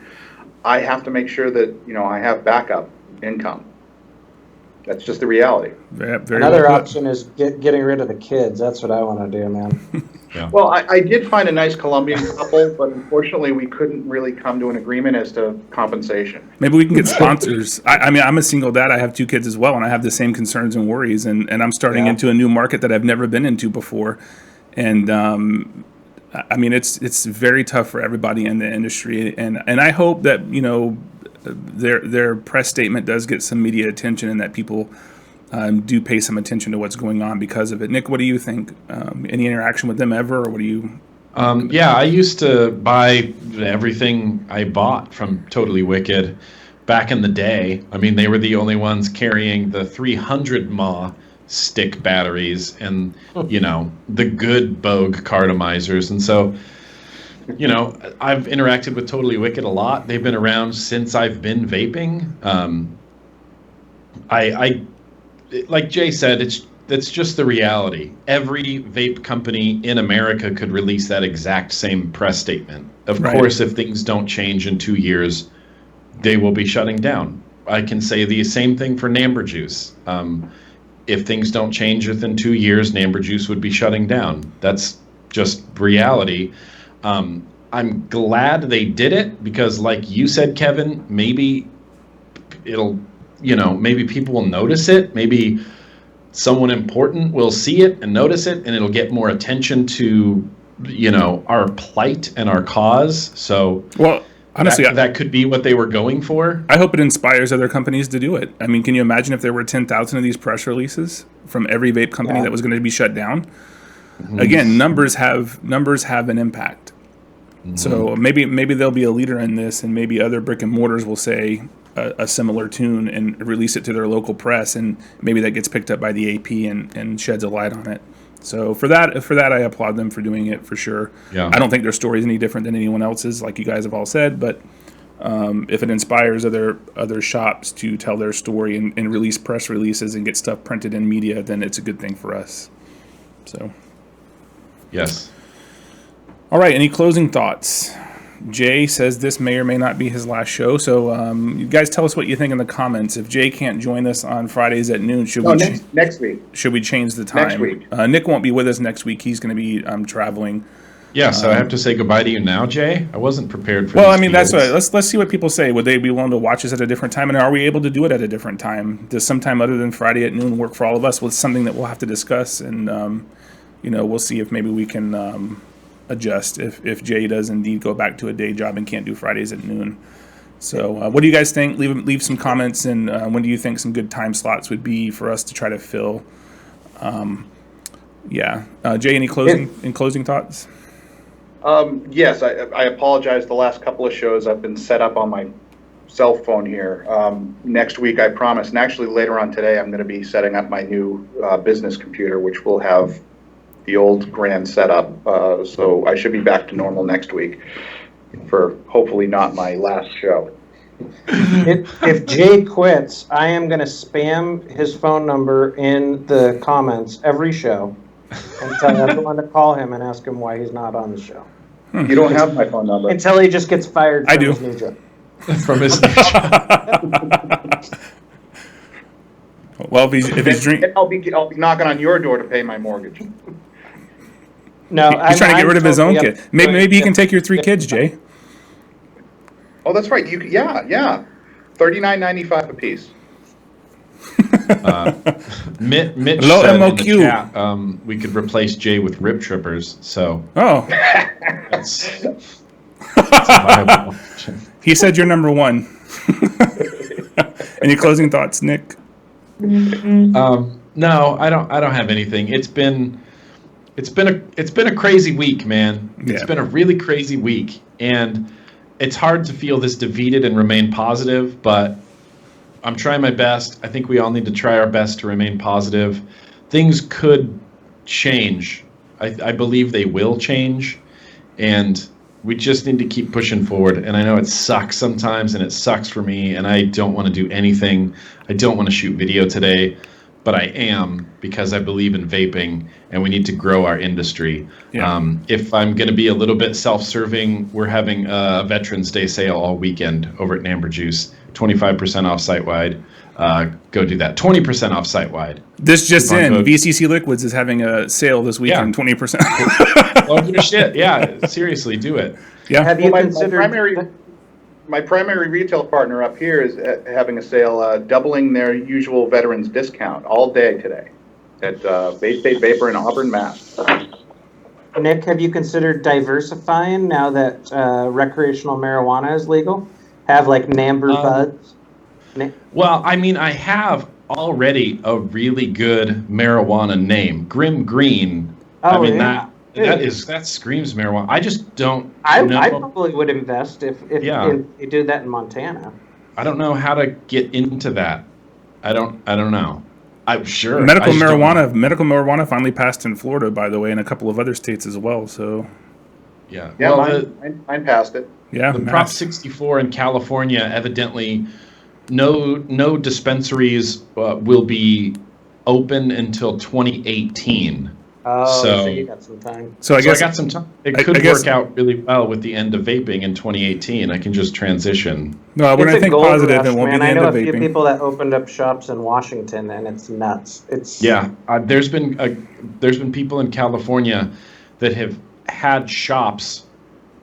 I have to make sure that, you know, I have backup income. That's just the reality. Very Another well put. option is getting rid of the kids. That's what I want to do, man. Well, I did find a nice Colombian couple, but unfortunately we couldn't really come to an agreement as to compensation. Maybe we can get sponsors. I mean, I'm a single dad. I have 2 kids as well, and I have the same concerns and worries. And I'm starting into a new market that I've never been into before. And I mean, it's very tough for everybody in the industry. And I hope that, you know, their press statement does get some media attention, and that people do pay some attention to what's going on because of it. Nick, what do you think? Any interaction with them ever, or what do you? Yeah, I used to buy everything I bought from Totally Wicked back in the day. I mean, they were the only ones carrying the 300 mAh stick batteries and, you know, the good Bogue cartomizers. And so, you know, I've interacted with Totally Wicked a lot. They've been around since I've been vaping. I like Jay said, that's just the reality. Every vape company in America could release that exact same press statement. Of course, if things don't change in 2 years, they will be shutting down. I can say the same thing for Namber Juice. If things don't change within 2 years, Namber Juice would be shutting down. That's just reality. I'm glad they did it because, like you said, Kevin, maybe it'll, you know, maybe people will notice it. Maybe someone important will see it and notice it, and it'll get more attention to, you know, our plight and our cause. So, Well, honestly, that could be what they were going for. I hope it inspires other companies to do it. I mean, can you imagine if there were 10,000 of these press releases from every vape company that was going to be shut down? Again, numbers have an impact. So maybe there'll be a leader in this, and maybe other brick and mortars will say a similar tune and release it to their local press, and maybe that gets picked up by the AP and sheds a light on it. So for that, I applaud them for doing it for sure. Yeah. I don't think their story is any different than anyone else's, like you guys have all said, but if it inspires other shops to tell their story and release press releases and get stuff printed in media, then it's a good thing for us. So. Yes. All right, any closing thoughts? Jay says this may or may not be his last show, so you guys tell us what you think in the comments. If Jay can't join us on Fridays at noon, next week. Should we change the time? Next week. Nick won't be with us next week. He's going to be traveling. Yeah, so I have to say goodbye to you now, Jay. I wasn't prepared for Well, these I mean, that's deals. what. Let's see what people say. Would they be willing to watch us at a different time, and are we able to do it at a different time? Does some time other than Friday at noon work for all of us? Well, it's something that we'll have to discuss, and we'll see if maybe we can adjust if Jay does indeed go back to a day job and can't do Fridays at noon. So what do you guys think? Leave some comments, and when do you think some good time slots would be for us to try to fill? Jay, any closing thoughts? Yes, I apologize. The last couple of shows I've been set up on my cell phone here. Next week, I promise, and actually later on today, I'm going to be setting up my new business computer, which will have the old grand setup. So I should be back to normal next week for hopefully not my last show. If Jay quits, I am going to spam his phone number in the comments every show and tell everyone to call him and ask him why he's not on the show. You don't have my phone number. Until he just gets fired from his new job. From his new job. Well, if he's drinking, I'll be knocking on your door to pay my mortgage. No, he's trying to get rid of his own kid. Maybe he can take your 3 kids, Jay. Oh, that's right. Yeah. $39.95 a piece. Mitch Low said in the MOQ. chat, we could replace Jay with rip trippers. So Oh, that's a viable option. he said you're number 1. Any closing thoughts, Nick? No, I don't have anything. It's been a crazy week, man. It's Yeah. been a really crazy week, and it's hard to feel this defeated and remain positive, but I'm trying my best. I think we all need to try our best to remain positive. Things could change. I believe they will change, and we just need to keep pushing forward. And I know it sucks sometimes, and it sucks for me, and I don't want to do anything. I don't want to shoot video today, but I am, because I believe in vaping, and we need to grow our industry. Yeah. If I'm going to be a little bit self-serving, we're having a Veterans Day sale all weekend over at Namber Juice, 25% off site-wide. Go do that. 20% off site-wide. This just Coupon in, code. VCC Liquids is having a sale this weekend, 20%. Oh, your shit. Yeah, seriously, do it. Yeah. Have you Well, considered? my primary retail partner up here is having a sale, doubling their usual veterans discount all day today at Bay State Vapor in Auburn, Mass. Nick, have you considered diversifying now that recreational marijuana is legal? Have like Namber buds? Well, I mean, I have already a really good marijuana name, Grim Green. I mean, that screams marijuana. I just don't know. I probably would invest if you do that in Montana. I don't know how to get into that. I don't know. I'm sure Medical marijuana finally passed in Florida, by the way, and a couple of other states as well. So yeah, Yeah, well, mine passed it. yeah, the Prop 64 in California, evidently no dispensaries will be open until 2018. Oh, So you got some time. So I guess I got some time. It I could guess- work out really well with the end of vaping in 2018. I can just transition. no. When It's I a think gold positive, rush, it won't be man. the I end know of a few vaping. people that opened up shops in Washington, and it's nuts. It's Yeah, there's been people in California that have had shops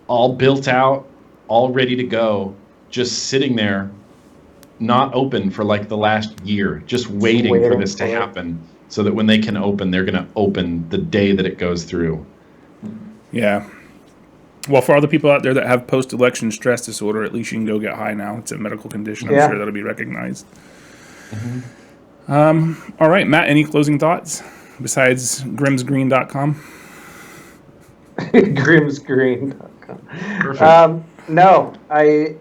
all built out, all ready to go, just sitting there, not open for like the last year, just waiting for waiting this to for it. happen, so that when they can open, they're going to open the day that it goes through. Yeah. Well, for all the people out there that have post-election stress disorder, at least you can go get high now. It's a medical condition. I'm Yeah. sure that'll be recognized. All right, Matt, any closing thoughts besides grimsgreen.com? grimsgreen.com. Perfect. No, I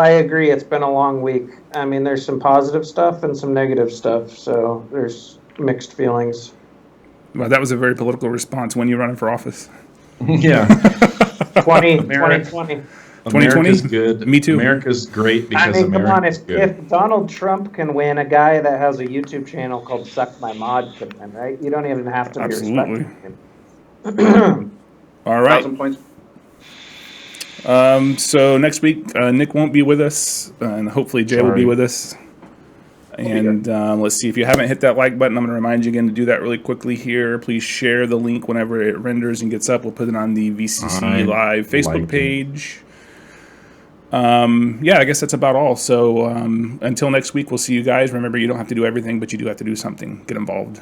agree. It's been a long week. I mean, there's some positive stuff and some negative stuff, so there's mixed feelings. Well, that was a very political response. When you running for office? Yeah, 2020. 2020's good. Me too. America's great I because mean, come on, America's good. if Donald Trump can win, a guy that has a YouTube channel called Suck My Mod can win, right? You don't even have to be Absolutely. respecting him. All right. 1,000 points. So next week, Nick won't be with us, and hopefully Jay will be Sorry. with us. And let's see, if you haven't hit that like button, I'm going to remind you again to do that really quickly here. Please share the link whenever it renders and gets up. We'll put it on the VCC Live Facebook like it. page. Yeah, I guess that's about all. So until next week, we'll see you guys. Remember, you don't have to do everything, but you do have to do something. Get involved.